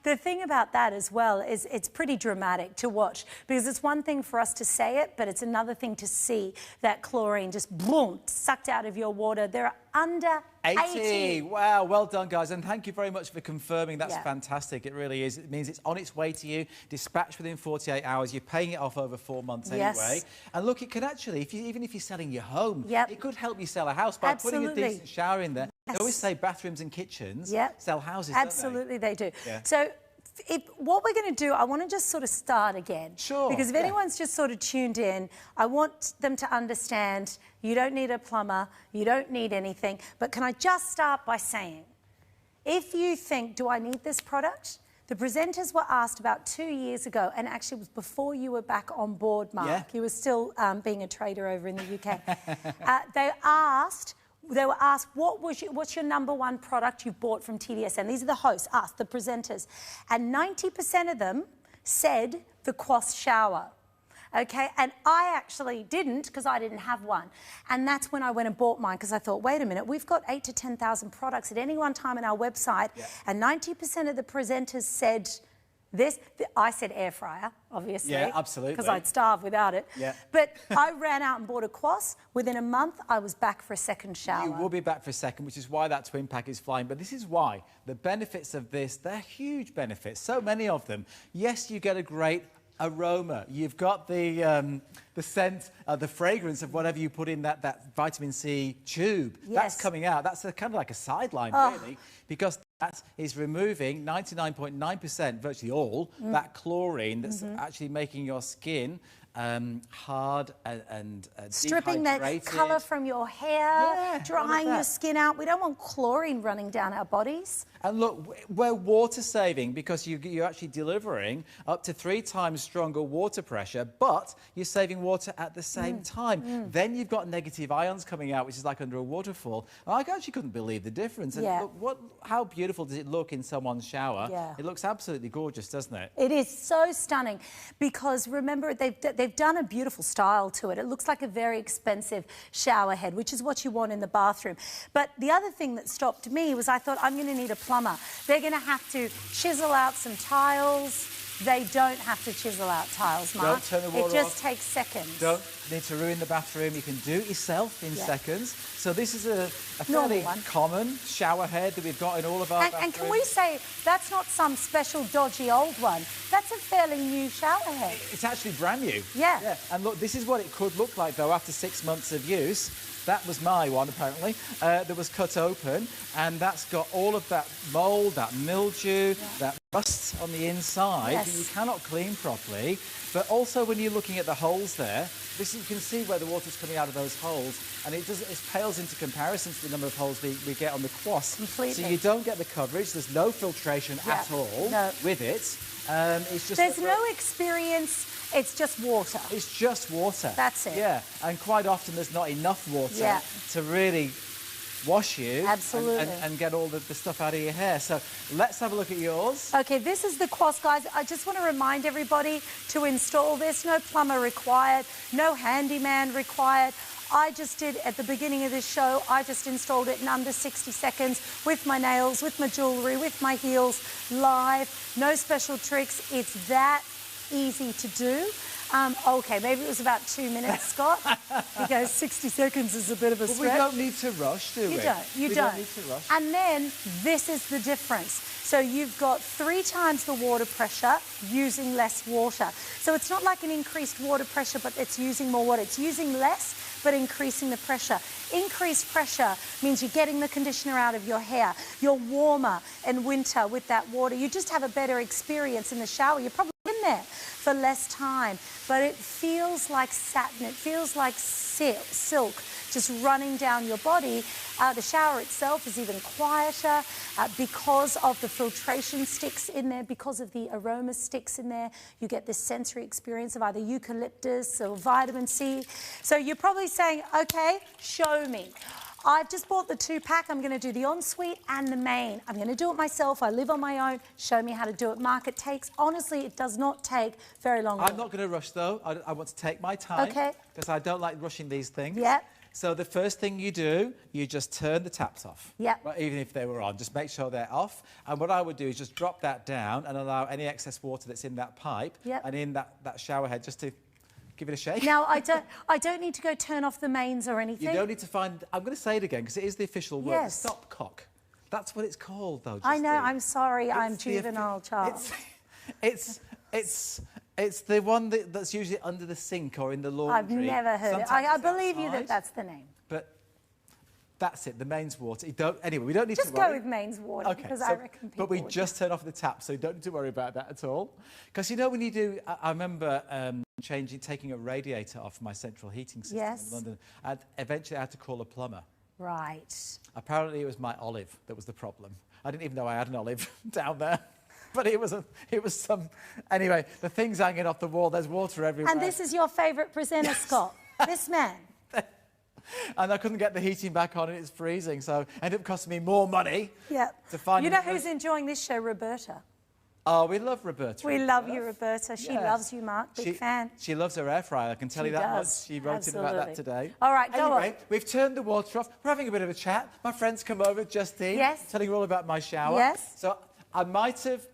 The thing about that as well is it's pretty dramatic to watch, because it's one thing for us to say it, but it's another thing to see that chlorine just boom, sucked out of your water. There are under 80. Wow, well done, guys. And thank you very much for confirming. That's Yeah. fantastic. It really is. It means it's on its way to you, dispatched within 48 hours. You're paying it off over 4 months Yes. anyway. And look, it could actually, even if you're selling your home, Yep. it could help you sell a house by putting a Absolutely. decent shower in there. Yes. They always say bathrooms and kitchens Yep. sell houses, Absolutely, they do. Yeah. So what we're going to do, I want to just sort of start again. Sure, Because if yeah. anyone's just sort of tuned in, I want them to understand you don't need a plumber, you don't need anything. But can I just start by saying, if you think, do I need this product? The presenters were asked about 2 years ago, and actually it was before you were back on board, Mark. Yeah. You were still being a trader over in the UK. They were asked, what's your number one product you've bought from TVSN? These are the hosts, us, the presenters. And 90% of them said the Quas shower. Okay, and I actually didn't, because I didn't have one. And that's when I went and bought mine, because I thought, wait a minute, we've got 8,000 to 10,000 products at any one time on our website, and 90% of the presenters said this. I said air fryer, obviously. Yeah, absolutely. Because I'd starve without it. Yeah. But I ran out and bought a Quas. Within a month, I was back for a second shower. You will be back for a second, which is why that twin pack is flying. But this is why the benefits of this, they're huge benefits, so many of them. Yes, you get a great aroma. You've got the scent, the fragrance of whatever you put in that vitamin C tube. Yes. That's coming out. That's kind of like a sideline, really, because that is removing 99.9%, virtually all, that chlorine that's actually making your skin hard and stripping the dehydrated. colour from your hair, Yeah, drying all of your that. skin out. We don't want chlorine running down our bodies. And look, we're water saving because you're actually delivering up to 3 times stronger water pressure, but you're saving water at the same time. Then you've got negative ions coming out, which is like under a waterfall. I actually couldn't believe the difference. And Yeah. look, how beautiful does it look in someone's shower? Yeah. It looks absolutely gorgeous, doesn't it? It is so stunning because remember they've done a beautiful style to it. It looks like a very expensive shower head, which is what you want in the bathroom. But the other thing that stopped me was I thought I'm going to need a plumber. They're going to have to chisel out some tiles. They don't have to chisel out tiles, Mark. Don't turn the water It just off. takes seconds. Don't need to ruin the bathroom. You can do it yourself in Yeah. seconds. So this is a Normal fairly one. common shower head that we've got in all of our bathrooms. And can we say that's not some special dodgy old one? That's a fairly new shower head. It's actually brand new. Yeah. And look, this is what it could look like, though, after 6 months of use. That was my one, apparently, that was cut open, and that's got all of that mould, that mildew, that rust on the inside that you Yes. cannot clean properly. But also, when you're looking at the holes there, you can see where the water's coming out of those holes, and it pales into comparison to the number of holes we get on the Quas. Completely. So you don't get the coverage. There's no filtration at all No. with it. It's just There's no experience. It's just water. It's just water. That's it. Yeah, and quite often there's not enough water Yeah. to really wash you Absolutely. and get all the stuff out of your hair. So let's have a look at yours. Okay, this is the Quas, guys. I just want to remind everybody to install this. No plumber required, no handyman required. I just did, at the beginning of this show, I just installed it in under 60 seconds with my nails, with my jewellery, with my heels, live. No special tricks. It's that easy to do. Okay, maybe it was about 2 minutes, Scott, because 60 seconds is a bit of a But stretch. we don't need to rush, do we? You don't. You we don't. need to rush. And then this is the difference. So you've got 3 times the water pressure using less water. So it's not like an increased water pressure, but it's using more water. It's using less, but increasing the pressure. Increased pressure means you're getting the conditioner out of your hair. You're warmer in winter with that water. You just have a better experience in the shower. You're probably in there for less time, but it feels like satin. It feels like silk just running down your body. The shower itself is even quieter because of the filtration sticks in there, because of the aroma sticks in there. You get this sensory experience of either eucalyptus or vitamin C. So you're probably saying, okay, show me. I've just bought the 2-pack. I'm going to do the ensuite and the main. I'm going to do it myself. I live on my own. Show me how to do it. Mark, it takes, honestly, it does not take very long. I'm not going to rush, though. I want to take my time. Okay. Because I don't like rushing these things. Yep. So the first thing you do, you just turn the taps off. Yep. Right, even if they were on, just make sure they're off. And what I would do is just drop that down and allow any excess water that's in that pipe Yep. and in that shower head just to give it a shake. Now, I don't need to go turn off the mains or anything. You don't need to find... I'm going to say it again because it is the official word. Yes. The stopcock. That's what it's called, though, I know, Justine. I'm sorry, I'm It's the offi- juvenile child. It's the one that's usually under the sink or in the laundry. I've never heard it. Sometimes I it's believe you outside, that that's the name. But that's it, the mains water. Anyway, we don't need Just to worry. go with mains water because I reckon people But we would. just turn off the tap, so you don't need to worry about that at all. Because you know when you do... I remember taking a radiator off my central heating system Yes. in London, and eventually I had to call a plumber. Right. Apparently it was my olive that was the problem. I didn't even know I had an olive down there. But it was some... Anyway, the thing's hanging off the wall. There's water everywhere. And this is your favourite presenter, Scott. This man. And I couldn't get the heating back on and it's freezing. So it ended up costing me more money Yep. to find... You know who's enjoying this show? Roberta. Oh, we love Roberta. We love you, Roberta. She Yes. loves you, Mark. Big fan. She loves her air fryer, I can tell you that does. much. She wrote in about that Absolutely. today. All right, go anyway, on. we've turned the water off. We're having a bit of a chat. My friend's come over, Justine. Yes. Telling you all about my shower. Yes. So I might have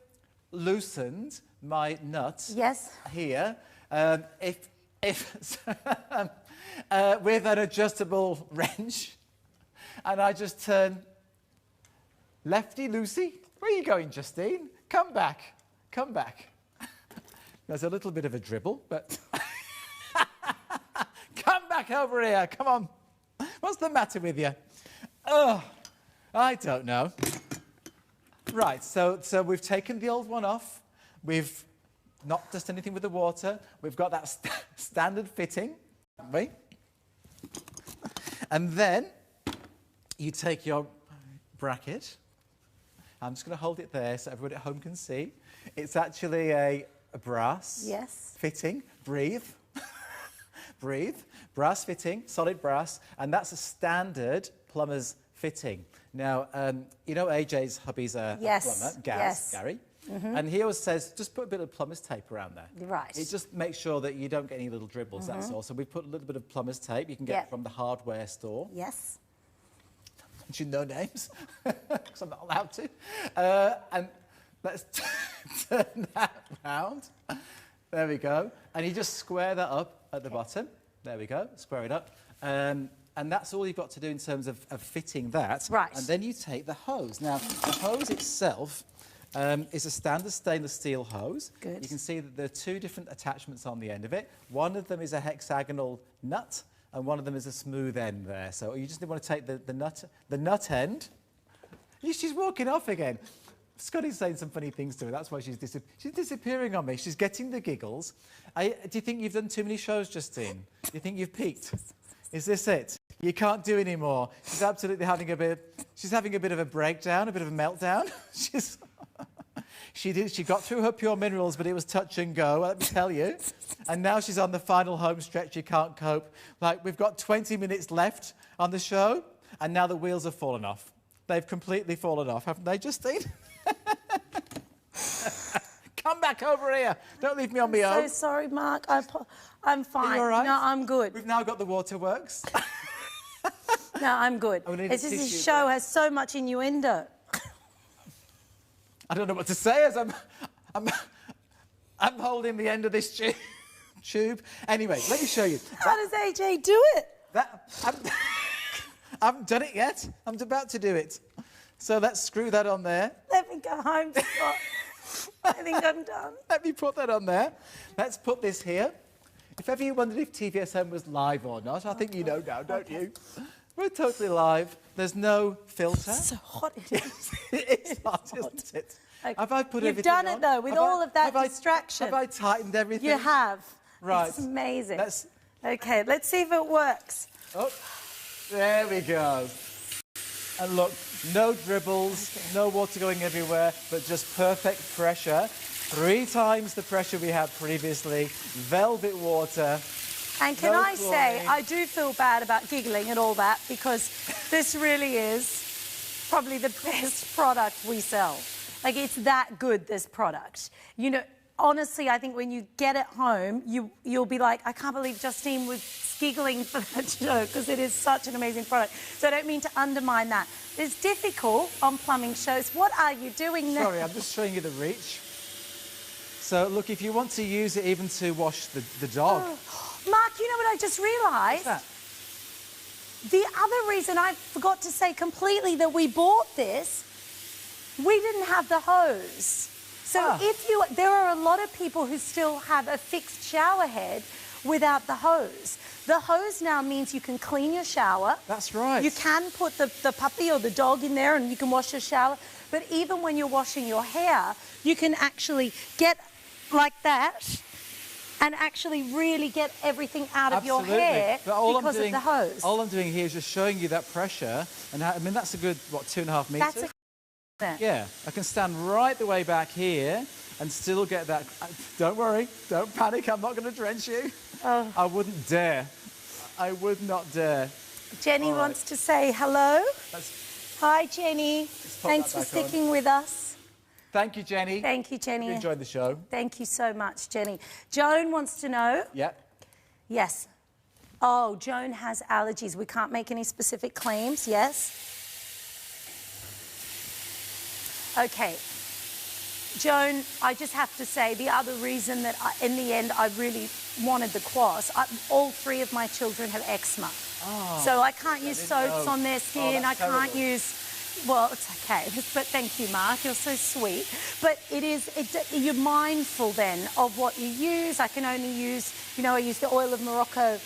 loosened my nut Yes. here with an adjustable wrench. And I just turn lefty-loosey. Where are you going, Justine? Come back. Come back. There's a little bit of a dribble, but... Come back over here, come on. What's the matter with you? Oh, I don't know. Right, so we've taken the old one off. We've not done anything with the water. We've got that standard fitting, haven't we? And then you take your bracket. I'm just going to hold it there so everybody at home can see. It's actually a brass fitting. Breathe. Breathe. Brass fitting, solid brass, and that's a standard plumber's fitting. Now, you know AJ's hubby's a plumber, Gary. And he always says, just put a bit of plumber's tape around there. Right. It just makes sure that you don't get any little dribbles, that's all. So we put a little bit of plumber's tape you can get from the hardware store. Yes. Don't you know names? Because I'm not allowed to. And let's turn that round. There we go. And you just square that up at the bottom. There we go. Square it up. And that's all you've got to do in terms of fitting that. Right. And then you take the hose. Now, the hose itself is a standard stainless steel hose. Good. You can see that there are two different attachments on the end of it. One of them is a hexagonal nut, and one of them is a smooth end there. So you just want to take the nut end. She's walking off again. Scotty's saying some funny things to her. That's why she's disappearing on me. She's getting the giggles. Do you think you've done too many shows, Justine? Do you think you've peaked? Is this it? You can't do any more. She's absolutely having a bit. She's having a bit of a breakdown, a bit of a meltdown. She got through her pure minerals, but it was touch and go, let me tell you. And now she's on the final home stretch. You can't cope. Like, we've got 20 minutes left on the show, and now the wheels have fallen off. They've completely fallen off, haven't they, Justine? Come back over here. Don't leave me on my own. So sorry, Mark. I'm fine. Are you all right? No, I'm good. We've now got the waterworks. No, I'm good. It's just this show has so much innuendo. I don't know what to say as I'm holding the end of this tube. Anyway, let me show you. How does AJ do it? I haven't done it yet. I'm about to do it. So let's screw that on there. Let me go home, Scott. I think I'm done. Let me put that on there. Let's put this here. If ever you wondered if TVSN was live or not, I think you know now, don't you? We're totally live. There's no filter. It's so hot in here. It's hot, isn't it? Okay. Have I put You've everything done on? it, though, with all of that distraction. Have I tightened everything? You have. Right. It's amazing. Let's... Okay, let's see if it works. Oh, there we go. And look, no dribbles, no water going everywhere, but just perfect pressure. 3 times the pressure we had previously. Velvet water. And can I say, I do feel bad about giggling and all that, because this really is probably the best product we sell. Like, it's that good, this product. You know, honestly, I think when you get it home, you'll be like, I can't believe Justine was giggling for that show, because it is such an amazing product. So I don't mean to undermine that. It's difficult on plumbing shows. What are you doing now? Sorry, I'm just showing you the reach. So, look, if you want to use it even to wash the dog. Oh, Mark, you know what I just realised? What's that? The other reason I forgot to say completely that we bought this, we didn't have the hose. So there are a lot of people who still have a fixed shower head without the hose. The hose now means you can clean your shower. That's right. You can put the puppy or the dog in there and you can wash your shower. But even when you're washing your hair, you can actually get like that and actually really get everything out of your hair because of the hose. All I'm doing here is just showing you that pressure. And I mean, that's a good, what, 2.5 metres? That's yeah, I can stand right the way back here and still get that. Don't worry, don't panic, I'm not going to drench you. Oh. I wouldn't dare. I would not dare. Jenny wants to say hello. Hi, Jenny. Thanks for sticking with us. Thank you, Jenny. Thank you, Jenny. You enjoyed the show. Thank you so much, Jenny. Joan wants to know. Yeah. Yes. Oh, Joan has allergies. We can't make any specific claims. Yes. Okay. Joan, I just have to say the other reason that in the end I really wanted the Quas, all 3 of my children have eczema. Oh, so I can't use soaps on their skin. I can't use Well, it's okay, but thank you, Mark. You're so sweet. But you're mindful then of what you use. I can only use, I use the oil of Morocco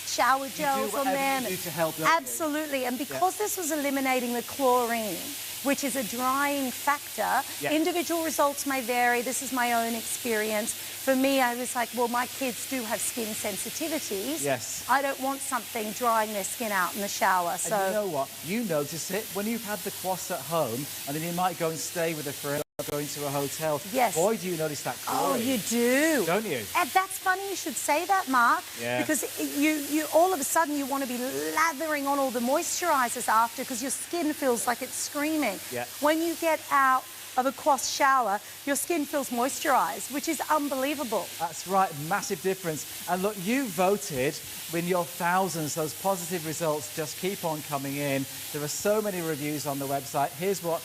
shower gels on them. You do to help, don't Absolutely. you? And because this was eliminating the chlorine, which is a drying factor, individual results may vary. This is my own experience. For me, I was like, well, my kids do have skin sensitivities. Yes. I don't want something drying their skin out in the shower. So and you know what? You notice it when you've had the quass at home, and then you might go and stay with a friend, going to a hotel. Yes. Boy, do you notice that chlorine. Oh, you do. Don't you? And that's funny you should say that, Mark. Yeah. Because you all of a sudden you want to be lathering on all the moisturisers after because your skin feels like it's screaming. Yeah. When you get out of a quass shower, your skin feels moisturised, which is unbelievable. That's right, massive difference. And look, you voted with your thousands, those positive results just keep on coming in. There are so many reviews on the website. Here's what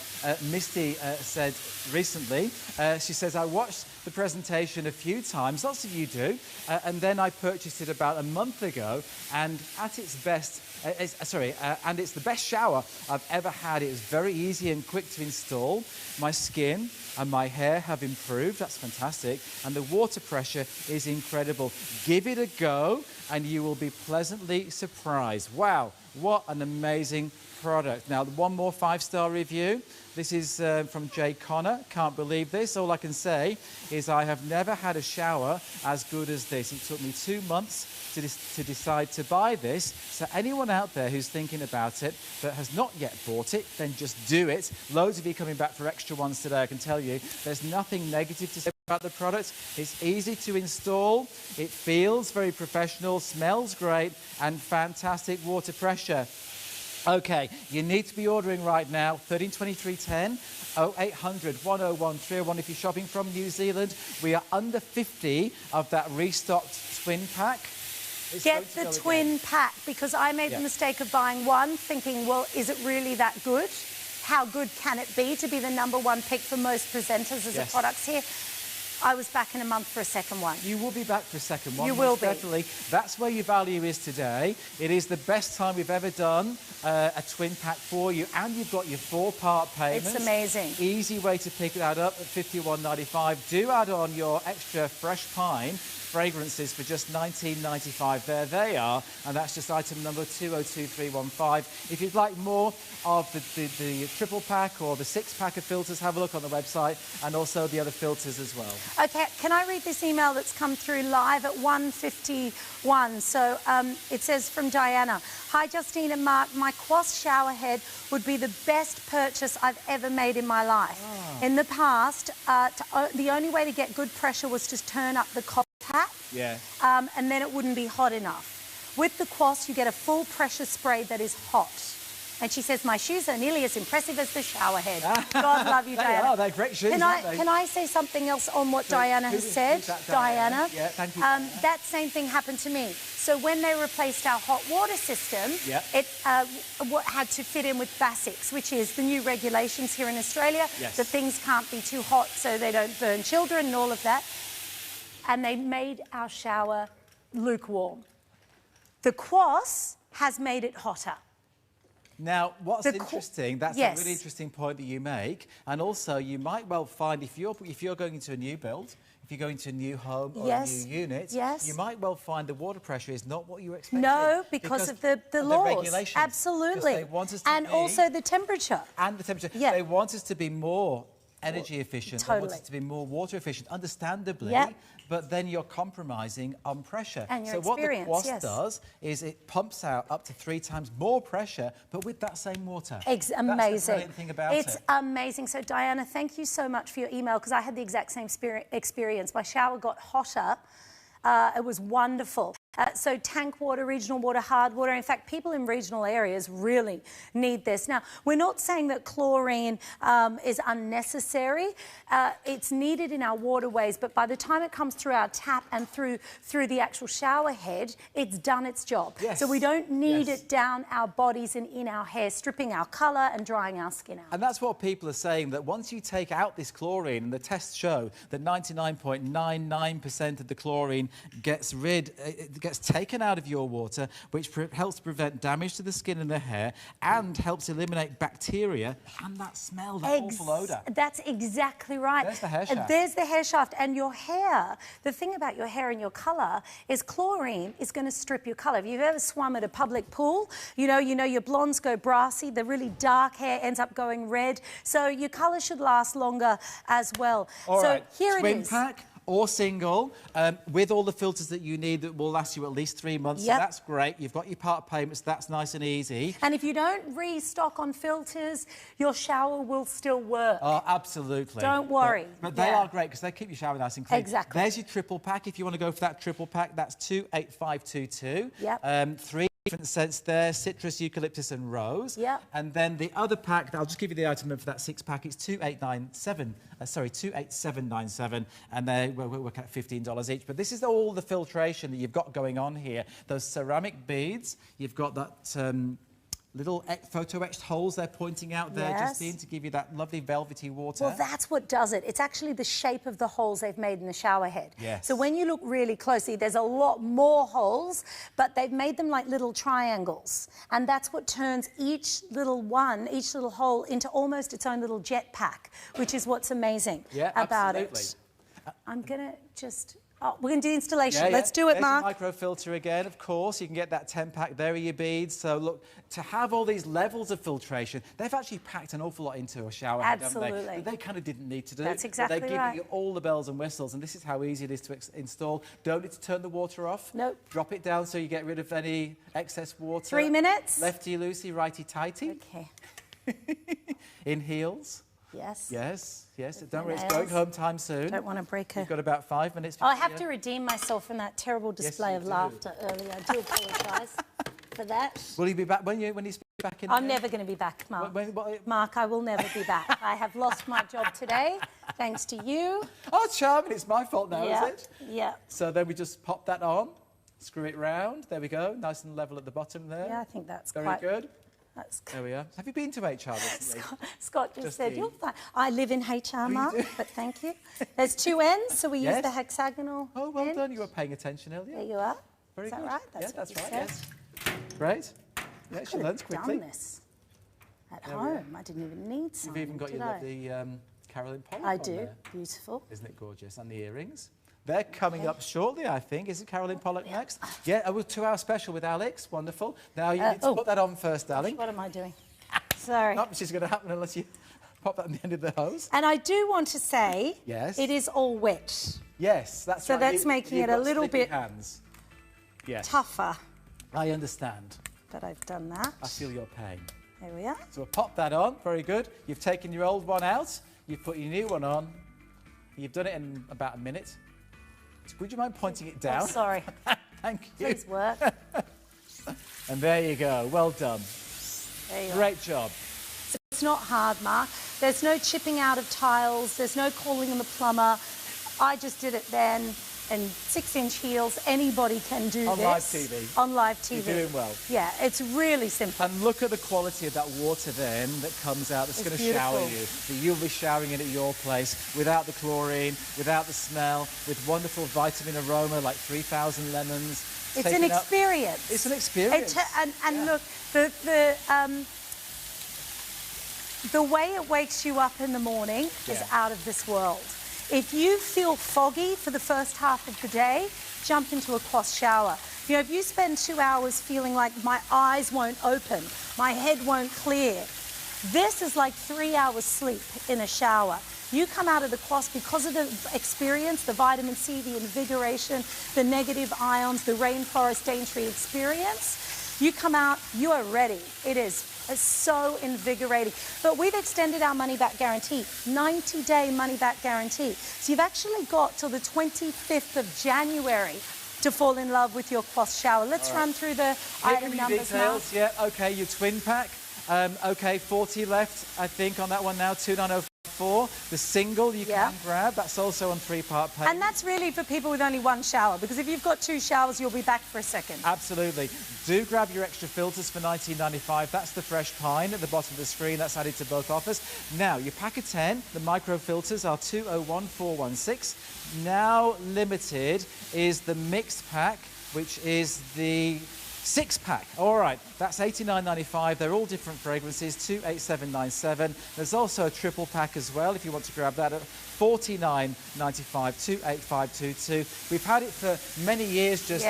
Misty said recently. She says, I watched the presentation a few times, lots of you do, and then I purchased it about a month ago, and at its best, and it's the best shower I've ever had. It was very easy and quick to install. My skin and my hair have improved. That's fantastic. And the water pressure is incredible. Give it a go and you will be pleasantly surprised. Wow, what an amazing product. Now, one more 5-star review. This is from Jay Connor. Can't believe this. All I can say is I have never had a shower as good as this. It took me 2 months to decide to buy this. So anyone out there who's thinking about it but has not yet bought it, then just do it. Loads of you coming back for extra ones today, I can tell you. There's nothing negative to say about the product. It's easy to install. It feels very professional, smells great, and fantastic water pressure. Okay, you need to be ordering right now, 132310, 0800 101 301 if you're shopping from New Zealand. We are under 50 of that restocked twin pack. Get the twin pack, because I made the mistake of buying one, thinking, well, is it really that good? How good can it be to be the #1 pick for most presenters as a products here? I was back in a month for a second one. You will be back for a second one. You will be. Definitely. That's where your value is today. It is the best time we've ever done a twin pack for you, and you've got your 4-part payment. It's amazing. Easy way to pick that up at $51.95. Do add on your extra fresh pine fragrances for just $19.95. There they are, and that's just item number 202315. If you'd like more of the triple pack or the 6-pack of filters, have a look on the website, and also the other filters as well. Okay, can I read this email that's come through live at 1:51? So it says from Diana, hi Justine and Mark, my quass shower head would be the best purchase I've ever made in my life. Oh. In the past, the only way to get good pressure was to turn up the copper tap, and then it wouldn't be hot enough. With the quass, you get a full pressure spray that is hot. And she says, my shoes are nearly as impressive as the shower head. God love you, Diana. They are, they're great shoes, aren't they? Can I say something else on what Diana has said? Diana? Yeah, thank you. That same thing happened to me. So when they replaced our hot water system, it had to fit in with BASICs, which is the new regulations here in Australia, that things can't be too hot so they don't burn children and all of that. And they made our shower lukewarm. The quass has made it hotter. Now, what's interesting, that's a really interesting point that you make, and also you might well find if you're going into a new build, if you're going to a new home or a new unit, you might well find the water pressure is not what you expected. No, because of the laws. The regulations. Absolutely. They want us to and also the temperature. And the temperature. They want us to be more energy efficient. They want us to be more water efficient, understandably. But then you're compromising on pressure. And your so experience, what the quass does is it pumps out up to 3 times more pressure, but with that same water. Amazing. That's the brilliant thing about it. It's amazing. So, Diana, thank you so much for your email, because I had the exact same experience. My shower got hotter. It was wonderful. So tank water, regional water, hard water. In fact, people in regional areas really need this. Now, we're not saying that chlorine is unnecessary. It's needed in our waterways, but by the time it comes through our tap and through the actual shower head, it's done its job. So we don't need it down our bodies and in our hair, stripping our colour and drying our skin out. And that's what people are saying, that once you take out this chlorine, and the tests show that 99.99% of the chlorine gets rid gets taken out of your water, which helps prevent damage to the skin and the hair, and helps eliminate bacteria and that smell, that awful odour. That's exactly right. There's the hair shaft. There's the hair shaft. And your hair, the thing about your hair and your colour is chlorine is going to strip your colour. If you've ever swum at a public pool, you know your blondes go brassy, the really dark hair ends up going red. So your colour should last longer as well. All right. Here it Twin is. pack or single, with all the filters that you need that will last you at least 3 months. Yep. So that's great. You've got your part payments. That's nice and easy. And if you don't restock on filters, your shower will still work. Oh, absolutely. Don't worry. But they are great because they keep your shower nice and clean. Exactly. There's your triple pack. If you want to go for that triple pack, that's 28522. Yep. 3 different scents there: citrus, eucalyptus, and rose. Yep. And then the other pack, I'll just give you the item number for that 6-pack. It's 28797, and we're working at $15 each. But this is all the filtration that you've got going on here. Those ceramic beads. You've got that little photo-etched holes they're pointing out there, Yes. Justine, to give you that lovely velvety water. Well, that's what does it. It's actually the shape of the holes they've made in the shower head. Yes. So when you look really closely, there's a lot more holes, but they've made them like little triangles. And that's what turns each little hole into almost its own little jet pack, which is what's amazing about it. I'm going to just... Oh, we're going to do installation. Let's do it, There's Mark. There's your microfilter again, of course. You can get that 10-pack. There are your beads. So, look, to have all these levels of filtration, they've actually packed an awful lot into a shower head, haven't they? Absolutely. That they kind of didn't need to do. That's exactly But they're right. giving you all the bells and whistles, and this is how easy it is to install. Don't need to turn the water off. Nope. Drop it down so you get rid of any excess water. 3 minutes. Lefty-loosey, righty-tighty. Okay. In heels. Yes. Yes, yes. Don't worry, it's nails. going home time soon. Don't want to break her. You've got about 5 minutes. Oh, I have to redeem myself from that terrible display you of do. laughter earlier. I do apologise for that. Will you be back when you speak back in? I'm never going to be back, Mark. Mark, I will never be back. I have lost my job today, thanks to you. Oh, charming. It's my fault now, Yeah. is it? Yeah. So then we just pop that on, screw it round. There we go. Nice and level at the bottom there. Yeah, I think that's Very quite... good. That's There we are. Have you been to HR recently? Scott just said, Justine. you're fine. I live in HR, Mark, do. but thank you. There's 2 ends, so we use Yes. the hexagonal Oh, well end. done. You were paying attention earlier. There you are. Very Is that good. right? Yeah, what that's you right. said. Yes. Great. Yeah, she Could learns have quickly. done this at There we home. I didn't even need You've something, even got did your I? lovely Carolyn Pollock I on do. there. Beautiful. Isn't it gorgeous? And the earrings. They're coming up shortly, I think. Is it Carolyn Pollock next? Yeah, a 2-hour special with Alex. Wonderful. Now, you need to put that on first, darling. What am I doing? Sorry. Not much is going to happen unless you pop that on the end of the hose. And I do want to say, Yes. it is all wet. Yes, that's So right. that's making You've it a got little slippy bit hands. Yes. Tougher I understand. that I've done that. I feel your pain. There we are. So we'll pop that on. Very good. You've taken your old one out. You've put your new one on. You've done it in about a minute. Would you mind pointing it down? Oh, sorry. Thank you. Please work. And there you go. Well done. There you are. Great job. It's not hard, Mark. There's no chipping out of tiles. There's no calling in the plumber. I just did it then. And 6-inch heels, anybody can do On this. live TV. On live TV. You're doing well. Yeah, it's really simple. And look at the quality of that water then that comes out that's It's going to shower beautiful. you. That you'll be showering in at your place without the chlorine, without the smell, with wonderful vitamin aroma like 3,000 lemons. It's Taking an up- experience. It's an experience. And look, the way it wakes you up in the morning is out of this world. If you feel foggy for the first half of the day, jump into a cloth shower. You know, if you spend 2 hours feeling like my eyes won't open, my head won't clear, this is like 3 hours sleep in a shower. You come out of the cloth because of the experience, the vitamin C, the invigoration, the negative ions, the rainforest Daintree experience. You come out, you are ready. It is so invigorating. But we've extended our money-back guarantee, 90-day money-back guarantee. So you've actually got till the 25th of January to fall in love with your cloth shower. Let's run through the item numbers now. Details. Yeah, okay, your twin pack. Okay, 40 left, I think, on that one now, 2904. The single you can grab, that's also on 3-part payment. And that's really for people with only 1 shower, because if you've got 2 showers, you'll be back for a second. Absolutely. Do grab your extra filters for $19.95. That's the fresh pine at the bottom of the screen. That's added to both offers. Now, your pack of 10, the micro filters are 201416. Now limited is the mixed pack. which is the 6-pack. All right, that's $89.95. They're all different fragrances, $287.97. There's also a triple pack as well, if you want to grab that at $49.95, $285.22. We've had it for many years, just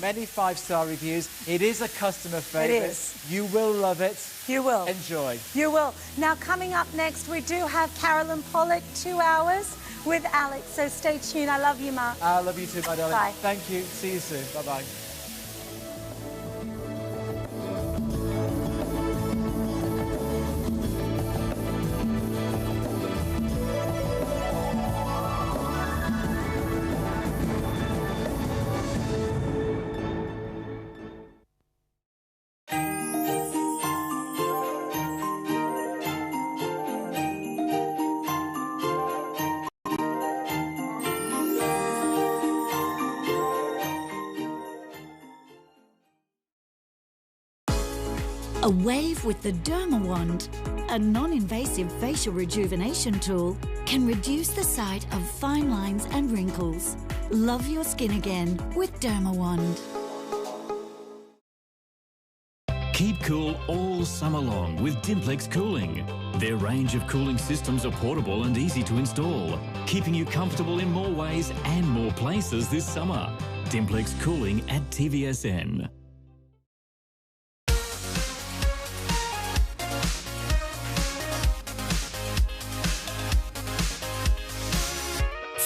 many 5-star reviews. It is a customer favourite. It is. You will love it. You will. Enjoy. You will. Now, coming up next, we do have Carolyn Pollock, 2 hours with Alex. So stay tuned. I love you, Mark. I love you too, my darling. Bye. Thank you. See you soon. Bye-bye. A wave with the Derma Wand, a non-invasive facial rejuvenation tool, can reduce the sight of fine lines and wrinkles. Love your skin again with Derma Wand. Keep cool all summer long with Dimplex Cooling. Their range of cooling systems are portable and easy to install, keeping you comfortable in more ways and more places this summer. Dimplex Cooling at TVSN.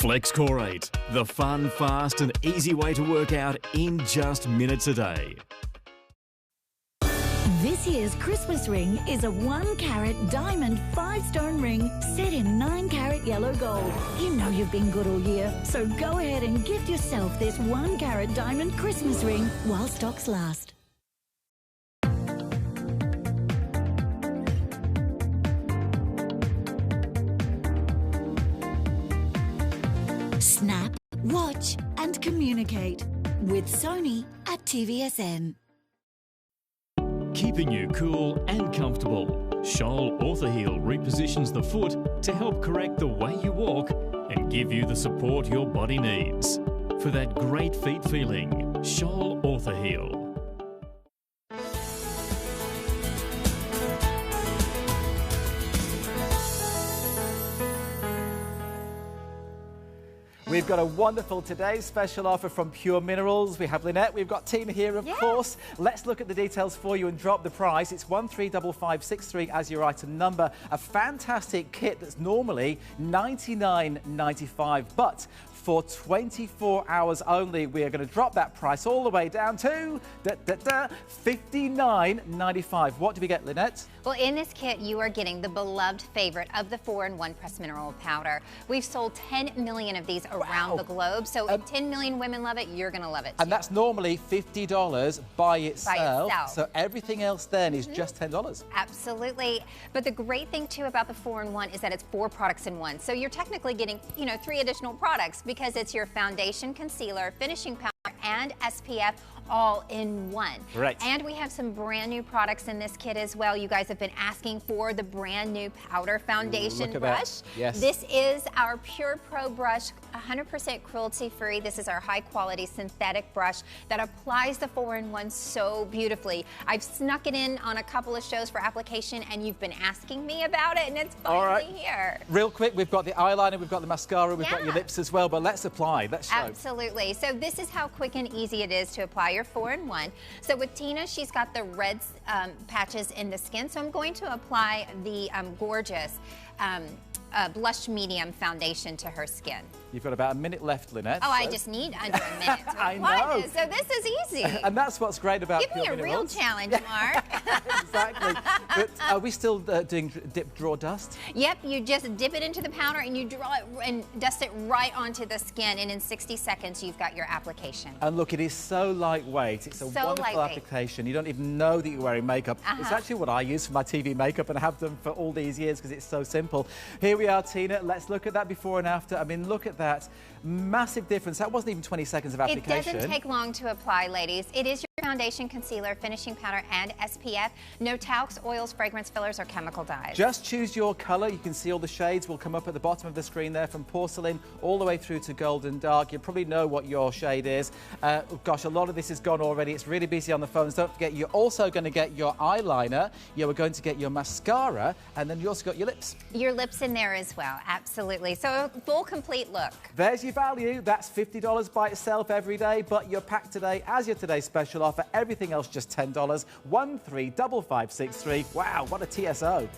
FlexCore8, the fun, fast and easy way to work out in just minutes a day. This year's Christmas ring is a 1-carat diamond 5-stone ring set in 9-carat yellow gold. You know you've been good all year, so go ahead and gift yourself this 1-carat diamond Christmas ring while stocks last. Snap, watch and communicate with Sony at TVSN. Keeping you cool and comfortable. Scholl Orthaheel repositions the foot to help correct the way you walk and give you the support your body needs. For that great feet feeling, Scholl Orthaheel. We've got a wonderful today's special offer from Pure Minerals. We have Lynette, we've got Tina here, of course. Let's look at the details for you and drop the price. It's 135563 as your item number. A fantastic kit that's normally $99.95, but for 24 hours only, we are going to drop that price all the way down to $59.95. What do we get, Lynette? Well, in this kit, you are getting the beloved favorite of the 4-in-1 pressed mineral powder. We've sold 10 million of these around the globe, so if 10 million women love it, you're going to love it too. And that's normally $50 by itself. So everything else then is just $10. Absolutely. But the great thing too about the 4-in-1 is that it's 4 products in one. So you're technically getting, 3 additional products because it's your foundation, concealer, finishing powder, and SPF all in one. Right. And we have some brand new products in this kit as well. You guys have been asking for the brand new powder foundation brush. Yes. This is our Pure Pro brush, 100% cruelty-free. This is our high-quality synthetic brush that applies the 4-in-1 so beautifully. I've snuck it in on a couple of shows for application, and you've been asking me about it, and it's finally here. Real quick, we've got the eyeliner, we've got the mascara, we've got your lips as well, but let's apply. Let's show. Absolutely. So this is how quick and easy it is to apply your 4-in-1. So with Tina, she's got the red patches in the skin, so I'm going to apply the gorgeous blush medium foundation to her skin. You've got about a minute left, Lynette. Oh, I just need under a minute to apply this. So this is easy. And that's what's great about Give me a real challenge, Mark. Exactly. But are we still doing dip, draw, dust? Yep, you just dip it into the powder and you draw it and dust it right onto the skin, and in 60 seconds you've got your application. And look, it is so lightweight. It's a wonderful application. You don't even know that you're wearing makeup. It's actually what I use for my TV makeup and have done for all these years because it's so simple. Here we are, Tina. Let's look at that before and after. I mean, look at that. Massive difference. That wasn't even 20 seconds of application. It doesn't take long to apply, ladies. It is your foundation, concealer, finishing powder, and SPF. No talcs, oils, fragrance fillers, or chemical dyes. Just choose your colour. You can see all the shades will come up at the bottom of the screen there, from porcelain all the way through to golden dark. You probably know what your shade is. Gosh, a lot of this is gone already. It's really busy on the phones. Don't forget, you're also going to get your eyeliner. You're going to get your mascara, and then you also got your lips. Your lips in there as well, absolutely. So a full, complete look. There's your value. That's $50 by itself every day, but you're packed today as your today's special offer. Everything else just $10. 135563. Wow, what a TSO.